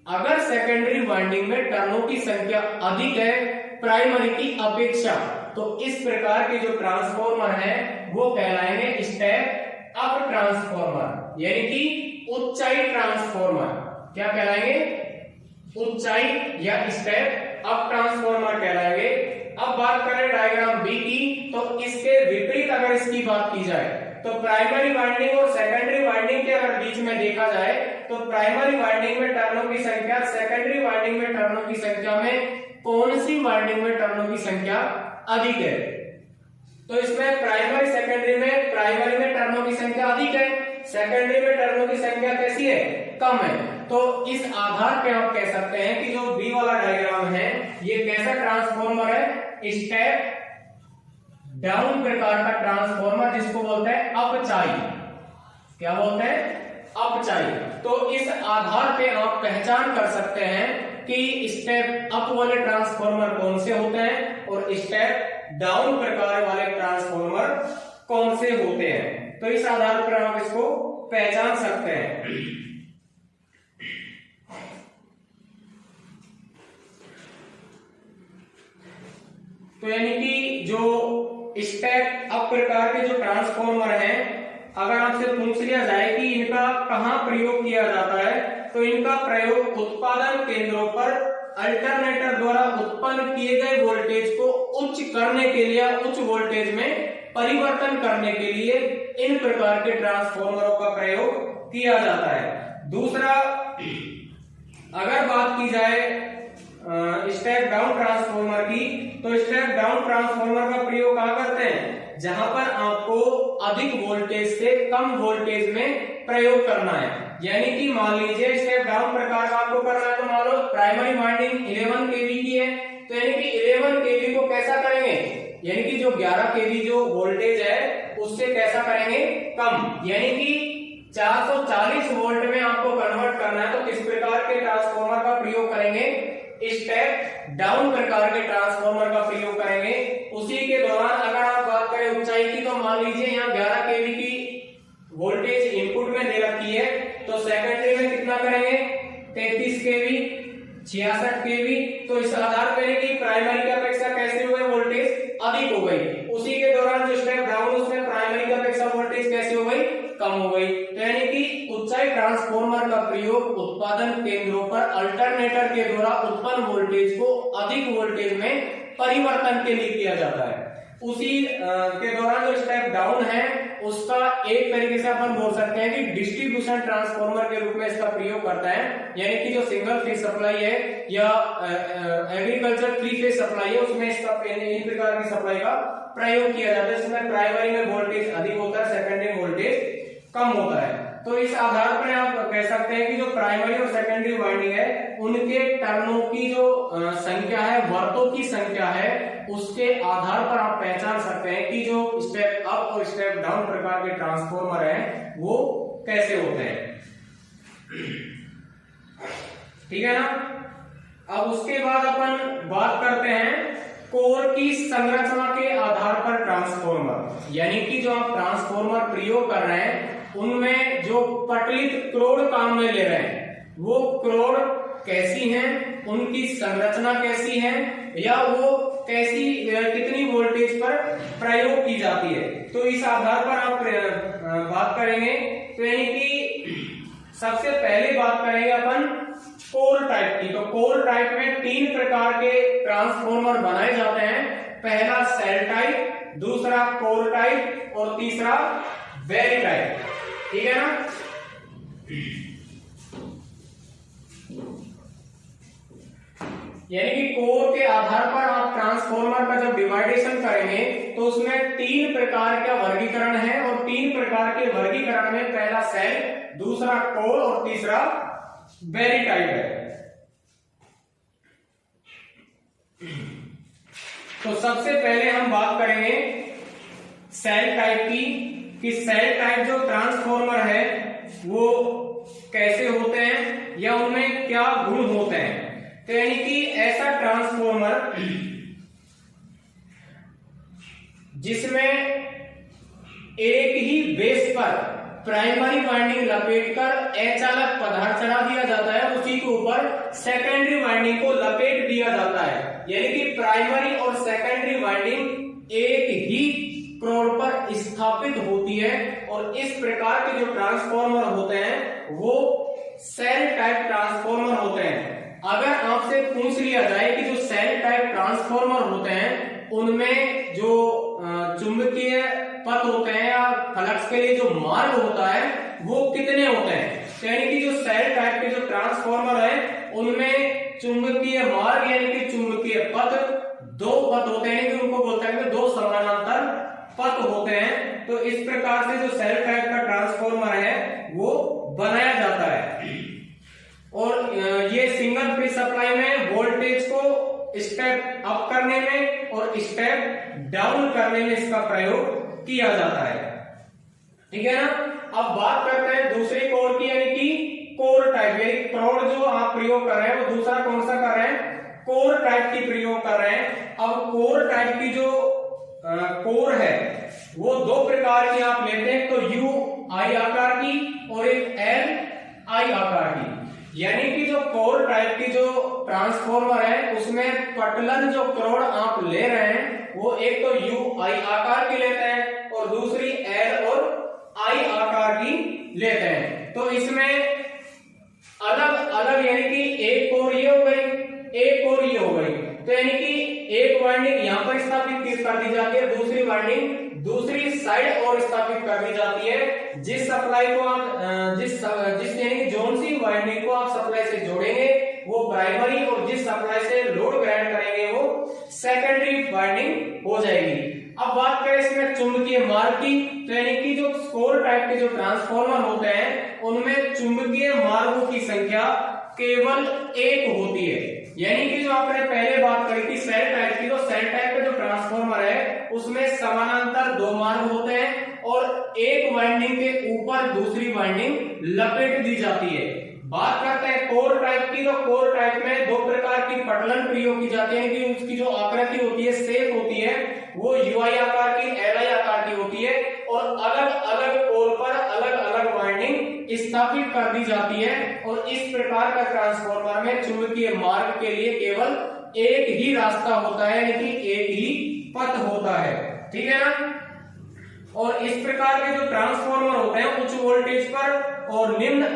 अगर सेकेंडरी वाइंडिंग में टर्नों की संख्या अधिक है प्राइमरी की अपेक्षा, तो इस प्रकार के जो ट्रांसफार्मर है वो कहलाएंगे स्टेप अप ट्रांसफार्मर, यानी कि उच्चाई ट्रांसफार्मर। क्या कहलाएंगे, उच्चाई या स्टेप अप ट्रांसफार्मर कहलाएंगे। अब बात करें डायग्राम बी की, तो इसके विपरीत अगर इसकी बात की जाए तो प्राइमरी वाइंडिंग और सेकेंडरी वाइंडिंग के अगर बीच में देखा जाए तो प्राइमरी वाइंडिंग में टर्नों की संख्या, सेकेंडरी वाइंडिंग में टर्नों की संख्या में कौन सी वाइंडिंग में टर्नों की संख्या अधिक है। तो इसमें प्राइमरी सेकेंडरी में, प्राइमरी में टर्नों की संख्या अधिक है, सेकेंडरी में टर्नों की संख्या कैसी है, कम है। तो इस आधार पे आप कह सकते हैं कि जो बी वाला डायग्राम है ये कैसा ट्रांसफार्मर है, स्टेप डाउन प्रकार का ट्रांसफार्मर, जिसको बोलते हैं अपचाई। क्या बोलते हैं, अपचाई। तो इस आधार पे आप पहचान कर सकते हैं कि स्टेप अप वाले ट्रांसफार्मर कौन से होते हैं और स्टेप डाउन प्रकार वाले ट्रांसफार्मर कौन से होते हैं। तो इस आधार पर आप इसको पहचान सकते हैं। तो यानी कि जो स्टेप अप प्रकार के जो ट्रांसफार्मर हैं, अगर आपसे पूछ लिया जाए कि इनका कहां प्रयोग किया जाता है, तो इनका प्रयोग उत्पादन केंद्रों पर अल्टरनेटर द्वारा उत्पन्न किए गए वोल्टेज को उच्च करने के लिए, उच्च वोल्टेज में परिवर्तन करने के लिए इन प्रकार के ट्रांसफार्मरों का प्रयोग किया जाता है। दूसरा, अगर बात की जाए स्टेप डाउन ट्रांसफार्मर की, तो स्टेप डाउन ट्रांसफार्मर का प्रयोग कहां करते हैं, जहां पर आपको अधिक वोल्टेज से कम वोल्टेज में प्रयोग करना है। यानी कि मान लीजिए स्टेप डाउन प्रकार का आपको करना है, तो मान लो प्राइमरी वाइंडिंग 11 केवी की है, तो यानी कि 11 केवी को कैसा करेंगे, यानी कि जो 11 केवी जो वोल्टेज है उससे कैसा करेंगे, कम, यानी कि 440 वोल्ट में आपको कन्वर्ट करना है। तो किस प्रकार के ट्रांसफार्मर का प्रयोग करेंगे, स्टेप डाउन प्रकार के ट्रांसफार्मर का प्रयोग करेंगे। उसी के दौरान अगर आप बात करें ऊंचाई की, तो मान लीजिए यहाँ 11 केवी की वोल्टेज इनपुट में दे रखी है, तो सेकेंडरी में कितना करेंगे, 33 केवी, 66 केवी। तो इस आधार पर कि प्राइमरी की अपेक्षा कैसे हो गई, वोल्टेज अधिक हो गई। उसी के दौरान जो स्टेप डाउन उसमें प्राइमरी की अपेक्षा वोल्टेज कैसे हो गई, कम हो गई। तो यानी कि उच्चाई ट्रांसफार्मर का प्रयोग उत्पादन केंद्रों पर अल्टरनेटर के द्वारा उत्पन्न वोल्टेज को अधिक वोल्टेज में परिवर्तन के लिए किया जाता है। उसी के दौरान जो स्टेप डाउन है उसका एक तरीके से अपन बोल सकते हैं कि डिस्ट्रीब्यूशन ट्रांसफार्मर के रूप में इसका प्रयोग करता है। यानी कि जो सिंगल फेज सप्लाई है या एग्रीकल्चर 3 फेज सप्लाई है उसमें इसका इन प्रकार की सप्लाई का प्रयोग किया जाता है। इसमें प्राइमरी में वोल्टेज अधिक होता है, सेकेंडरी में वोल्टेज कम होता है। तो इस आधार पर आप कह सकते हैं कि जो प्राइमरी और सेकेंडरी वाइंडिंग है उनके टर्नों की जो संख्या है, वर्तों की संख्या है, उसके आधार पर आप पहचान सकते हैं कि जो स्टेप अप और स्टेप डाउन प्रकार के ट्रांसफार्मर हैं वो कैसे होते हैं। ठीक है ना। अब उसके बाद अपन बात करते हैं कोर की संरचना के आधार पर ट्रांसफार्मर, यानी कि जो आप ट्रांसफार्मर प्रयोग कर रहे हैं उनमें जो पटलित क्रोड काम में ले रहे हैं वो क्रोड कैसी हैं, उनकी संरचना कैसी है, या वो कैसी कितनी वोल्टेज पर प्रयोग की जाती है। तो इस आधार पर आप बात करेंगे। तो यानी कि सबसे पहले बात करेंगे अपन कोर टाइप की। तो कोर टाइप में 3 प्रकार के ट्रांसफार्मर बनाए जाते हैं। पहला सेल टाइप, दूसरा कोर टाइप और तीसरा वेरी टाइप। ठीक है ना। यानी कि कोर के आधार पर आप ट्रांसफॉर्मर का जब डिवाइडेशन करेंगे तो उसमें 3 प्रकार का वर्गीकरण है, और 3 प्रकार के वर्गीकरण में पहला सेल, दूसरा कोर और तीसरा बेरी टाइप है। तो सबसे पहले हम बात करेंगे सेल टाइप की, कि सेल टाइप जो ट्रांसफॉर्मर है वो कैसे होते हैं या उनमें क्या गुण होते हैं। तो यानी कि ऐसा ट्रांसफॉर्मर जिसमें एक ही बेस पर प्राइमरी वाइंडिंग लपेटकर अचालक पदार्थ चढ़ा दिया जाता है, उसी के ऊपर सेकेंडरी वाइंडिंग को लपेट दिया जाता है। यानी कि प्राइमरी और सेकेंडरी वाइंडिंग एक ही कोर पर स्थापित होती है, और इस प्रकार के जो ट्रांसफॉर्मर होते हैं वो सेल टाइप ट्रांसफॉर्मर होते हैं। अगर आपसे पूछ लिया जाए कि जो सेल टाइप ट्रांसफॉर्मर होते हैं उनमें जो चुंबकीय पथ होते हैं या फ्लक्स के लिए जो मार्ग होता है वो कितने होते हैं, यानी कि जो सेल टाइप के जो ट्रांसफॉर्मर है उनमें चुंबकीय मार्ग यानी कि चुंबकीय पथ 2 पथ होते हैं, कि उनको बोलते हैं कि 2 समानांतर पथ होते हैं। तो इस प्रकार से जो सेल टाइप का ट्रांसफॉर्मर है वो बनाया जाता है, और ये सिंगल फेज सप्लाई में वोल्टेज को स्टेप अप करने में और स्टेप डाउन करने में इसका प्रयोग किया जाता है। ठीक है ना। अब बात करते हैं दूसरे कोर की, यानी कि कोर टाइप, यानी कोर जो आप प्रयोग कर रहे हैं वो दूसरा कौन सा कर रहे हैं, कोर टाइप की प्रयोग कर रहे हैं। अब कोर टाइप की जो कोर है वो 2 प्रकार की आप लेते हैं, तो यू आई आकार की और एक एल आई आकार की। यानी कि जो कोर टाइप की जो ट्रांसफॉर्मर है उसमें पटलन जो करोड़ आप ले रहे हैं वो एक तो यू आई आकार की लेते हैं और दूसरी एल और आई आकार की लेते हैं। तो इसमें अलग अलग यानी कि एक कोर ये हो गई, एक कोर ये हो गई, तो यानी कि एक वाइंडिंग यहां पर स्थापित कर दी जाती है, दूसरी वाइंडिंग दूसरी साइड और स्थापित कर दी जाती है। जिस सप्लाई को आप जिस यानी कि जोन सी वाइंडिंग को आप सप्लाई से जोड़ेंगे वो प्राइमरी, और जिस सप्लाई से लोड ग्राइंड करेंगे वो सेकेंडरी वाइंडिंग हो जाएगी। अब बात करें इसमें चुंबकीय मार्ग की, तो यानी कि जो कोर टाइप के जो ट्रांसफॉर्मर होते हैं उनमें चुंबकीय मार्गों की संख्या केवल 1 होती है। यानी कि जो आपने पहले बात करी थी सेल टाइप की, तो सेल टाइप का जो ट्रांसफॉर्मर है उसमें समानांतर 2 मार्ग होते हैं और एक वाइंडिंग के ऊपर दूसरी वाइंडिंग लपेट दी जाती है। बात करते हैं कोर टाइप की, तो कोर टाइप में 2 प्रकार की पटलन प्रयोग की जाती है, कि उसकी जो आकृति होती है, शेप होती है, वो यूआई आकार की, एलआई आकार की होती है, और अलग अलग कोर पर अलग अलग वाइंडिंग स्थापित कर दी जाती है। और इस प्रकार का ट्रांसफॉर्मर में चुंबकीय मार्ग के लिए केवल एक ही रास्ता होता है, यानी कि एक ही पथ होता है। ठीक है ना। और इस प्रकार के जो ट्रांसफॉर्मर होते हैं उच्च वोल्टेज पर और निम्न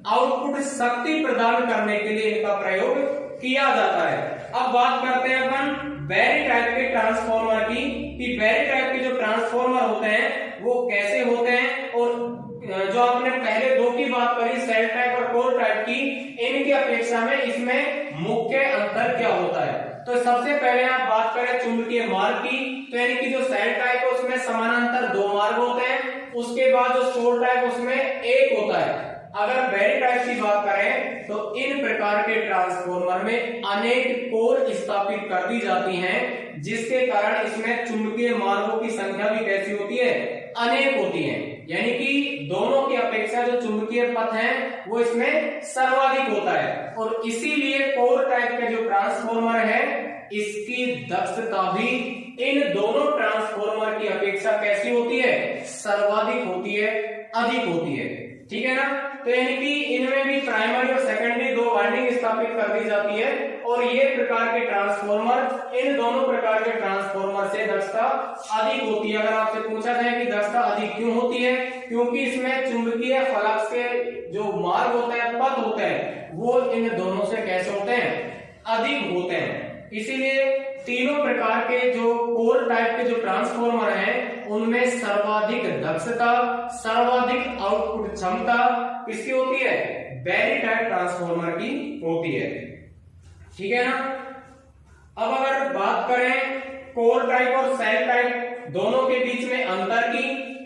आउटपुट शक्ति प्रदान करने के लिए इनका प्रयोग किया जाता है। अब बात करते हैं अपन बैरी टाइप के ट्रांसफॉर्मर की, कि बैरी टाइप के जो ट्रांसफॉर्मर होते हैं वो कैसे होते हैं, और जो आपने पहले 2 की बात करी सेल टाइप और कोर टाइप की, इनकी अपेक्षा में इसमें मुख्य अंतर क्या होता है। तो सबसे पहले आप बात करें चुंबकीय मार्ग की, तो यानी कि जो सेल टाइप है उसमें समानांतर 2 मार्ग होते हैं, उसके बाद जो कोर टाइप उसमें 1 होता है। अगर बैरी टाइप की बात करें तो इन प्रकार के ट्रांसफॉर्मर में अनेक कोर स्थापित कर दी जाती हैं, जिसके कारण इसमें चुंबकीय मार्गों की संख्या भी कैसी होती है, अनेक होती है। यानी कि दोनों की अपेक्षा जो चुंबकीय पथ है वो इसमें सर्वाधिक होता है, और इसीलिए कोर टाइप के जो ट्रांसफॉर्मर है इसकी दक्षता भी इन दोनों ट्रांसफॉर्मर की अपेक्षा कैसी होती है, सर्वाधिक होती है, अधिक होती है। ठीक है ना। तो यानी कि इनमें भी प्राइमरी और सेकेंडरी 2 वाइंडिंग स्थापित कर दी जाती है, और ये प्रकार के ट्रांसफॉर्मर इन दोनों प्रकार के ट्रांसफॉर्मर से दक्षता अधिक होती है। अगर आपसे पूछा जाए कि दक्षता अधिक क्यों होती है, क्योंकि इसमें चुंबकीय फ्लक्स के जो मार्ग होते हैं, पथ होते हैं, वो इन दोनों से कैसे होते हैं, अधिक होते हैं। इसीलिए तीनों प्रकार के जो कोर टाइप के जो ट्रांसफॉर्मर हैं उनमें सर्वाधिक दक्षता, सर्वाधिक आउटपुट क्षमता किसकी होती है, बैरी टाइप ट्रांसफॉर्मर की होती है। ठीक है ना। अब अगर बात करें कोर टाइप और सेल टाइप दोनों के बीच में अंतर की,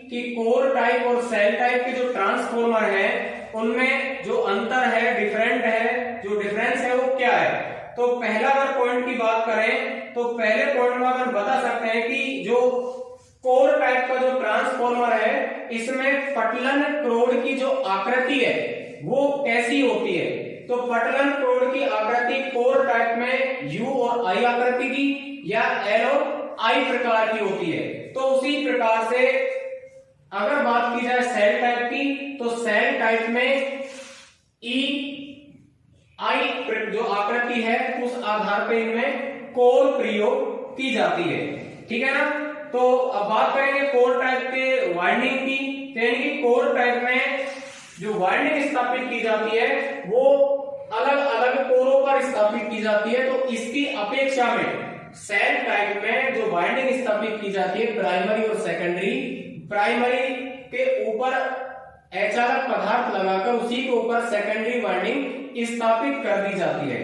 कि कोर टाइप और सेल टाइप के जो ट्रांसफॉर्मर है उनमें जो अंतर है, डिफरेंट है, जो डिफरेंस है वो क्या है। तो पहला अगर पॉइंट की बात करें तो पहले पॉइंट में अगर बता सकते हैं कि जो कोर टाइप का जो ट्रांसफॉर्मर है इसमें पटलन क्रोड की जो आकृति है वो कैसी होती है। तो पटलन क्रोड की आकृति कोर टाइप में यू और आई आकृति की या एल और आई प्रकार की होती है। तो उसी प्रकार से अगर बात की जाए सेल टाइप की, तो सेल टाइप में ई आई जो आकृति है उस आधार पर इनमें कोर प्रयोग की जाती है, ठीक है ना। तो अब बात करेंगे कोर टाइप के वाइंडिंग की, यानी कि कोर टाइप में जो वाइंडिंग स्थापित की जाती है वो अलग अलग कोरों पर स्थापित की जाती है। तो इसकी अपेक्षा में सेल टाइप में जो वाइंडिंग स्थापित की जाती है प्राइमरी और सेकेंडरी, प्राइमरी के ऊपर अचालक पदार्थ लगाकर उसी के ऊपर सेकेंडरी वाइंडिंग स्थापित कर दी जाती है।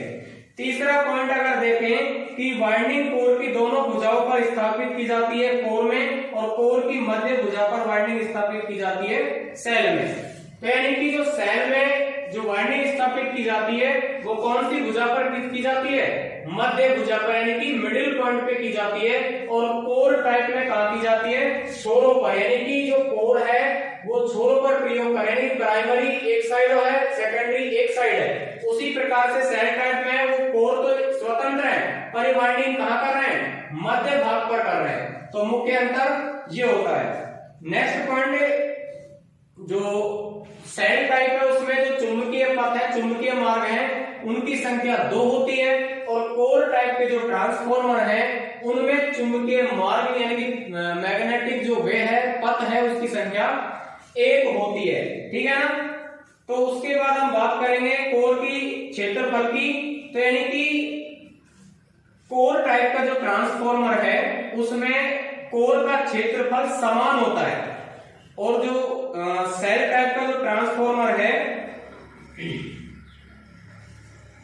तीसरा पॉइंट अगर देखें कि वाइंडिंग कोर की दोनों भुजाओं पर स्थापित की जाती है कोर में, और कोर की मध्य भुजा पर वाइंडिंग स्थापित की जाती है सेल में। तो यानी कि जो सेल में जो वाइंडिंग स्थापित की जाती है वो कौन सी भुजा पर की जाती है, मध्य भुजा पर, यानी कि मिडिल पॉइंट पे की जाती है। और कोर टाइप में कहां की जाती है, छोरों पर, यानी कि जो कोर है वो छोरों पर प्रयोग करें, यानी प्राइमरी एक साइड है, सेकेंडरी एक साइड है। उसी प्रकार से सेल टाइप में वो कोर तो स्वतंत्र है पर वाइंडिंग कहां कर रहे हैं, मध्य भाग पर कर रहे हैं। तो मुख्य अंतर ये होता है। नेक्स्ट पॉइंट, जो सेल टाइप है उसमें जो चुंबकीय पथ है, चुंबकीय मार्ग है, उनकी संख्या 2 होती है। और कोर टाइप के जो ट्रांसफॉर्मर है उनमें चुंबकीय मार्ग यानी कि मैग्नेटिक जो वे है, पथ है, उसकी संख्या 1 होती है, ठीक है ना। तो उसके बाद हम बात करेंगे कोर की क्षेत्रफल की। तो यानी कि कोर टाइप का जो ट्रांसफॉर्मर है उसमें कोर का क्षेत्रफल समान होता है, और जो सेल टाइप का जो ट्रांसफॉर्मर है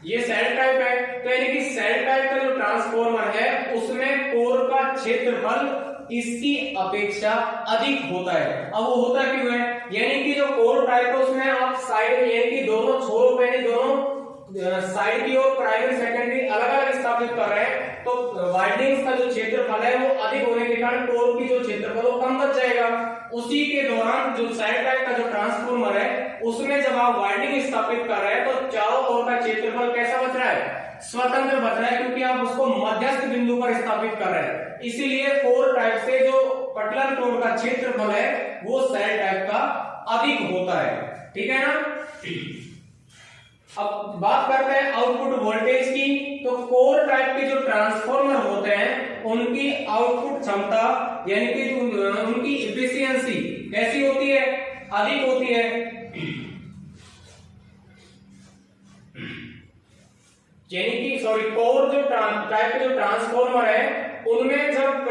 ये सेल टाइप है। तो यानी कि सेल टाइप का जो ट्रांसफॉर्मर है उसमें कोर का क्षेत्रफल इसकी अपेक्षा अधिक होता है। अब वो होता क्यों है, यानी कि जो कोर टाइप है उसमें आप साइड यानी कि दोनों छोरों पे दोनों साइड की और प्राइमरी सेकेंडरी अलग अलग स्थापित कर रहे हैं। तो वाइंडिंग्स का जो क्षेत्रफल है वो अधिक होने के कारण कोर की जो क्षेत्रफल वो कम बच जाएगा। उसी के दौरान जो सेल टाइप का जो ट्रांसफॉर्मर है उसमें जब आप वाइंडिंग स्थापित कर रहे हैं तो चारों ओर का क्षेत्रफल कैसा बच रहा है, स्वतंत्र बच रहा है, क्योंकि आप उसको मध्यस्थ बिंदु पर स्थापित कर रहे हैं। इसीलिए कोर टाइप से जो पटलन कोर का क्षेत्रफल है वो सेल टाइप का अधिक होता है, ठीक है ना। अब बात करते हैं आउटपुट वोल्टेज की। तो कोर टाइप के जो ट्रांसफॉर्मर होते हैं उनकी आउटपुट क्षमता यानी कि उनकी एफिशिएंसी कैसी होती है, अधिक होती है। यानी कि कोर जो टाइप के जो ट्रांसफॉर्मर है उनमें जब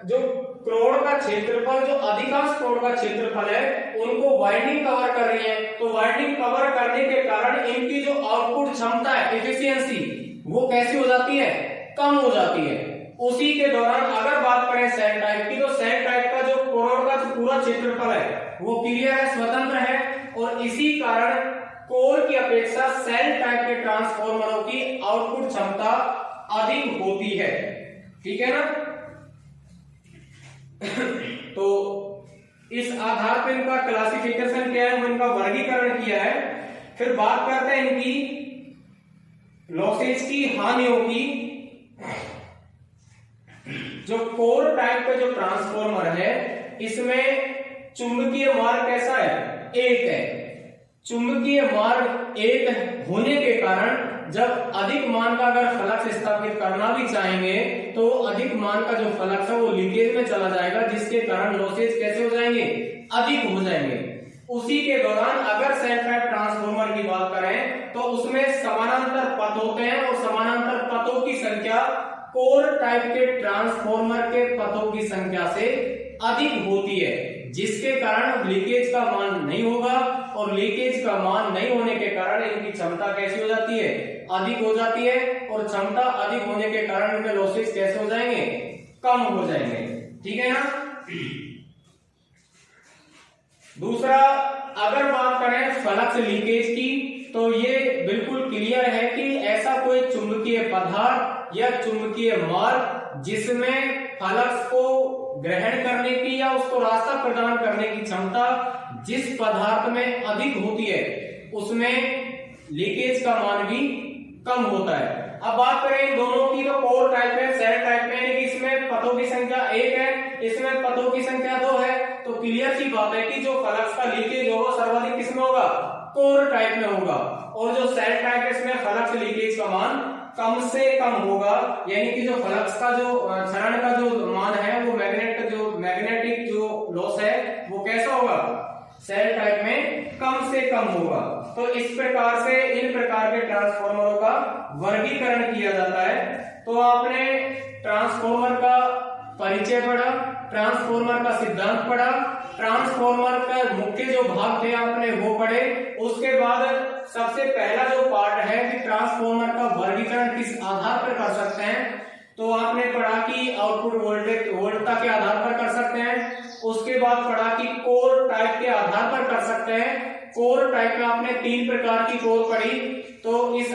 जो क्रोड का क्षेत्रफल जो अधिकांश क्रोड का क्षेत्रफल है उनको वाइंडिंग कवर कर रही है, तो वाइंडिंग कवर करने के कारण इनकी जो आउटपुट क्षमता है, एफिशिएंसी, वो कैसी हो जाती है, कम हो जाती है। उसी के दौरान अगर बात करें सेल टाइप की, तो सेल टाइप का जो क्रोड का जो पूरा क्षेत्रफल है वो क्लियर है, स्वतंत्र है, और इसी कारण कोर की अपेक्षा सेल टाइप के ट्रांसफॉर्मरों की आउटपुट क्षमता अधिक होती है, ठीक है ना। तो इस आधार पर इनका क्लासिफिकेशन क्या है, वो इनका वर्गीकरण किया है। फिर बात करते हैं इनकी लॉसेज की, हानियों की। जो कोर टाइप का जो ट्रांसफॉर्मर है इसमें चुंबकीय मार्ग कैसा है, एक है। चुंबकीय मार्ग एक होने के कारण जब अधिक मान का अगर फ्लक्स स्थापित करना भी चाहेंगे तो अधिक मान का जो फ्लक्स है वो लीकेज में चला जाएगा, जिसके कारण लॉसेज कैसे हो जाएंगे, अधिक हो जाएंगे। उसी के दौरान अगर सेल टाइप ट्रांसफॉर्मर की बात करें तो उसमें समानांतर पथ होते हैं, और समानांतर पथों की संख्या कोर टाइप के ट्रांसफॉर्मर के पथों की संख्या से अधिक होती है, जिसके कारण लीकेज का मान नहीं होगा, और लीकेज का मान नहीं होने के कारण इनकी क्षमता कैसी हो जाती है, अधिक हो जाती है और क्षमता अधिक होने के कारण इनके लॉसेस कैसे हो जाएंगे, कम हो जाएंगे। ठीक है ना। दूसरा, अगर बात करें फ्लक्स लीकेज की, तो ये बिल्कुल क्लियर है कि ऐसा कोई चुंबकीय पदार्थ या चुंबकीय मार्ग जिसमें फ्लक्स को ग्रहण करने की या उसको रास्ता प्रदान करने की क्षमता जिस पदार्थ में अधिक होती है उसमें लीकेज का मान भी कम होता है। अब बात करें इन दोनों की, तो कोर टाइप में, सेल टाइप में, यानी कि इसमें पथों की संख्या 1 है, इसमें पथों की संख्या 2 है, तो क्लियर सी बात है कि जो फ्लक्स का लीकेज होगा सर्वाधिक किसमें होगा, कोर टाइप में होगा, और जो सेल टाइप है इसमें फ्लक्स लीकेज का मान कम से कम होगा, यानी कि जो फ्लक्स का जो क्षरण का जो मान है वो मैग्नेटिक जो लॉस है वो कैसा होगा, सेल टाइप में कम से कम होगा। तो इस प्रकार से इन प्रकार के ट्रांसफार्मरों का वर्गीकरण किया जाता है। तो आपने ट्रांसफार्मर का परिचय पढ़ा, ट्रांसफार्मर का सिद्धांत पढ़ा, ट्रांसफार्मर का मुख्य जो भाग थे आपने वो पढ़े। उसके बाद सबसे पहला जो पार्ट है कि ट्रांसफार्मर का वर्गीकरण किस आधार पर कर सकते हैं, तो आपने पढ़ा कि आउटपुट वोल्टेज वोल्टता के आधार पर कर सकते हैं। उसके बाद पढ़ा कि कोर टाइप के आधार पर कर सकते हैं। कोर टाइप में आपने 3 प्रकार की कोर पढ़ी। तो इस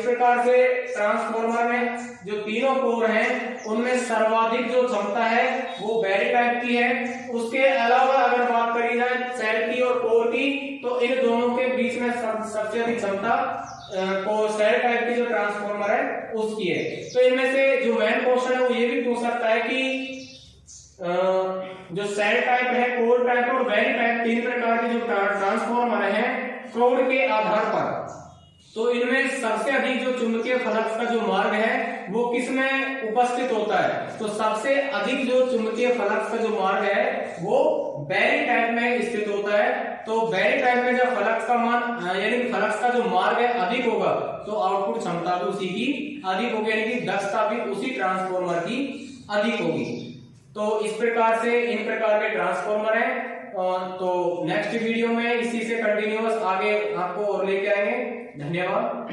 प्रकार से ट्रांसफार्मर में जो तीनों कोर हैं उनमें सर्वाधिक जो क्षमता है वो बैरी टाइप की है। उसके अलावा अगर बात करी जाए सेल की और कोर की, तो इन दोनों के बीच में सबसे अधिक क्षमता को सेल टाइप की जो ट्रांसफार्मर है उसकी है। तो इनमें से जो मेन क्वेश्चन है वो ये भी पूछ सकता है कि जो सेल टाइप है, कोर टाइप और बैरी टाइप, 3 प्रकार के जो ट्रांसफार्मर हैं कोर के आधार पर, तो इनमें सबसे अधिक जो चुंबकीय फ्लक्स का जो मार्ग है वो किसमें उपस्थित होता है, तो सबसे अधिक जो चुंबकीय फ्लक्स का जो मार्ग है वो बैरी टाइप में स्थित होता है। तो बैरी टाइप में जब फ्लक्स का मान यानी फ्लक्स का जो मार्ग है अधिक होगा तो आउटपुट क्षमता भी उसी की अधिक होगी, यानी कि दक्षता भी उसी ट्रांसफार्मर की अधिक होगी। तो इस प्रकार से इन प्रकार के ट्रांसफार्मर हैं। तो नेक्स्ट वीडियो में इसी से कंटिन्यूअस आगे आपको और लेके आएंगे। धन्यवाद।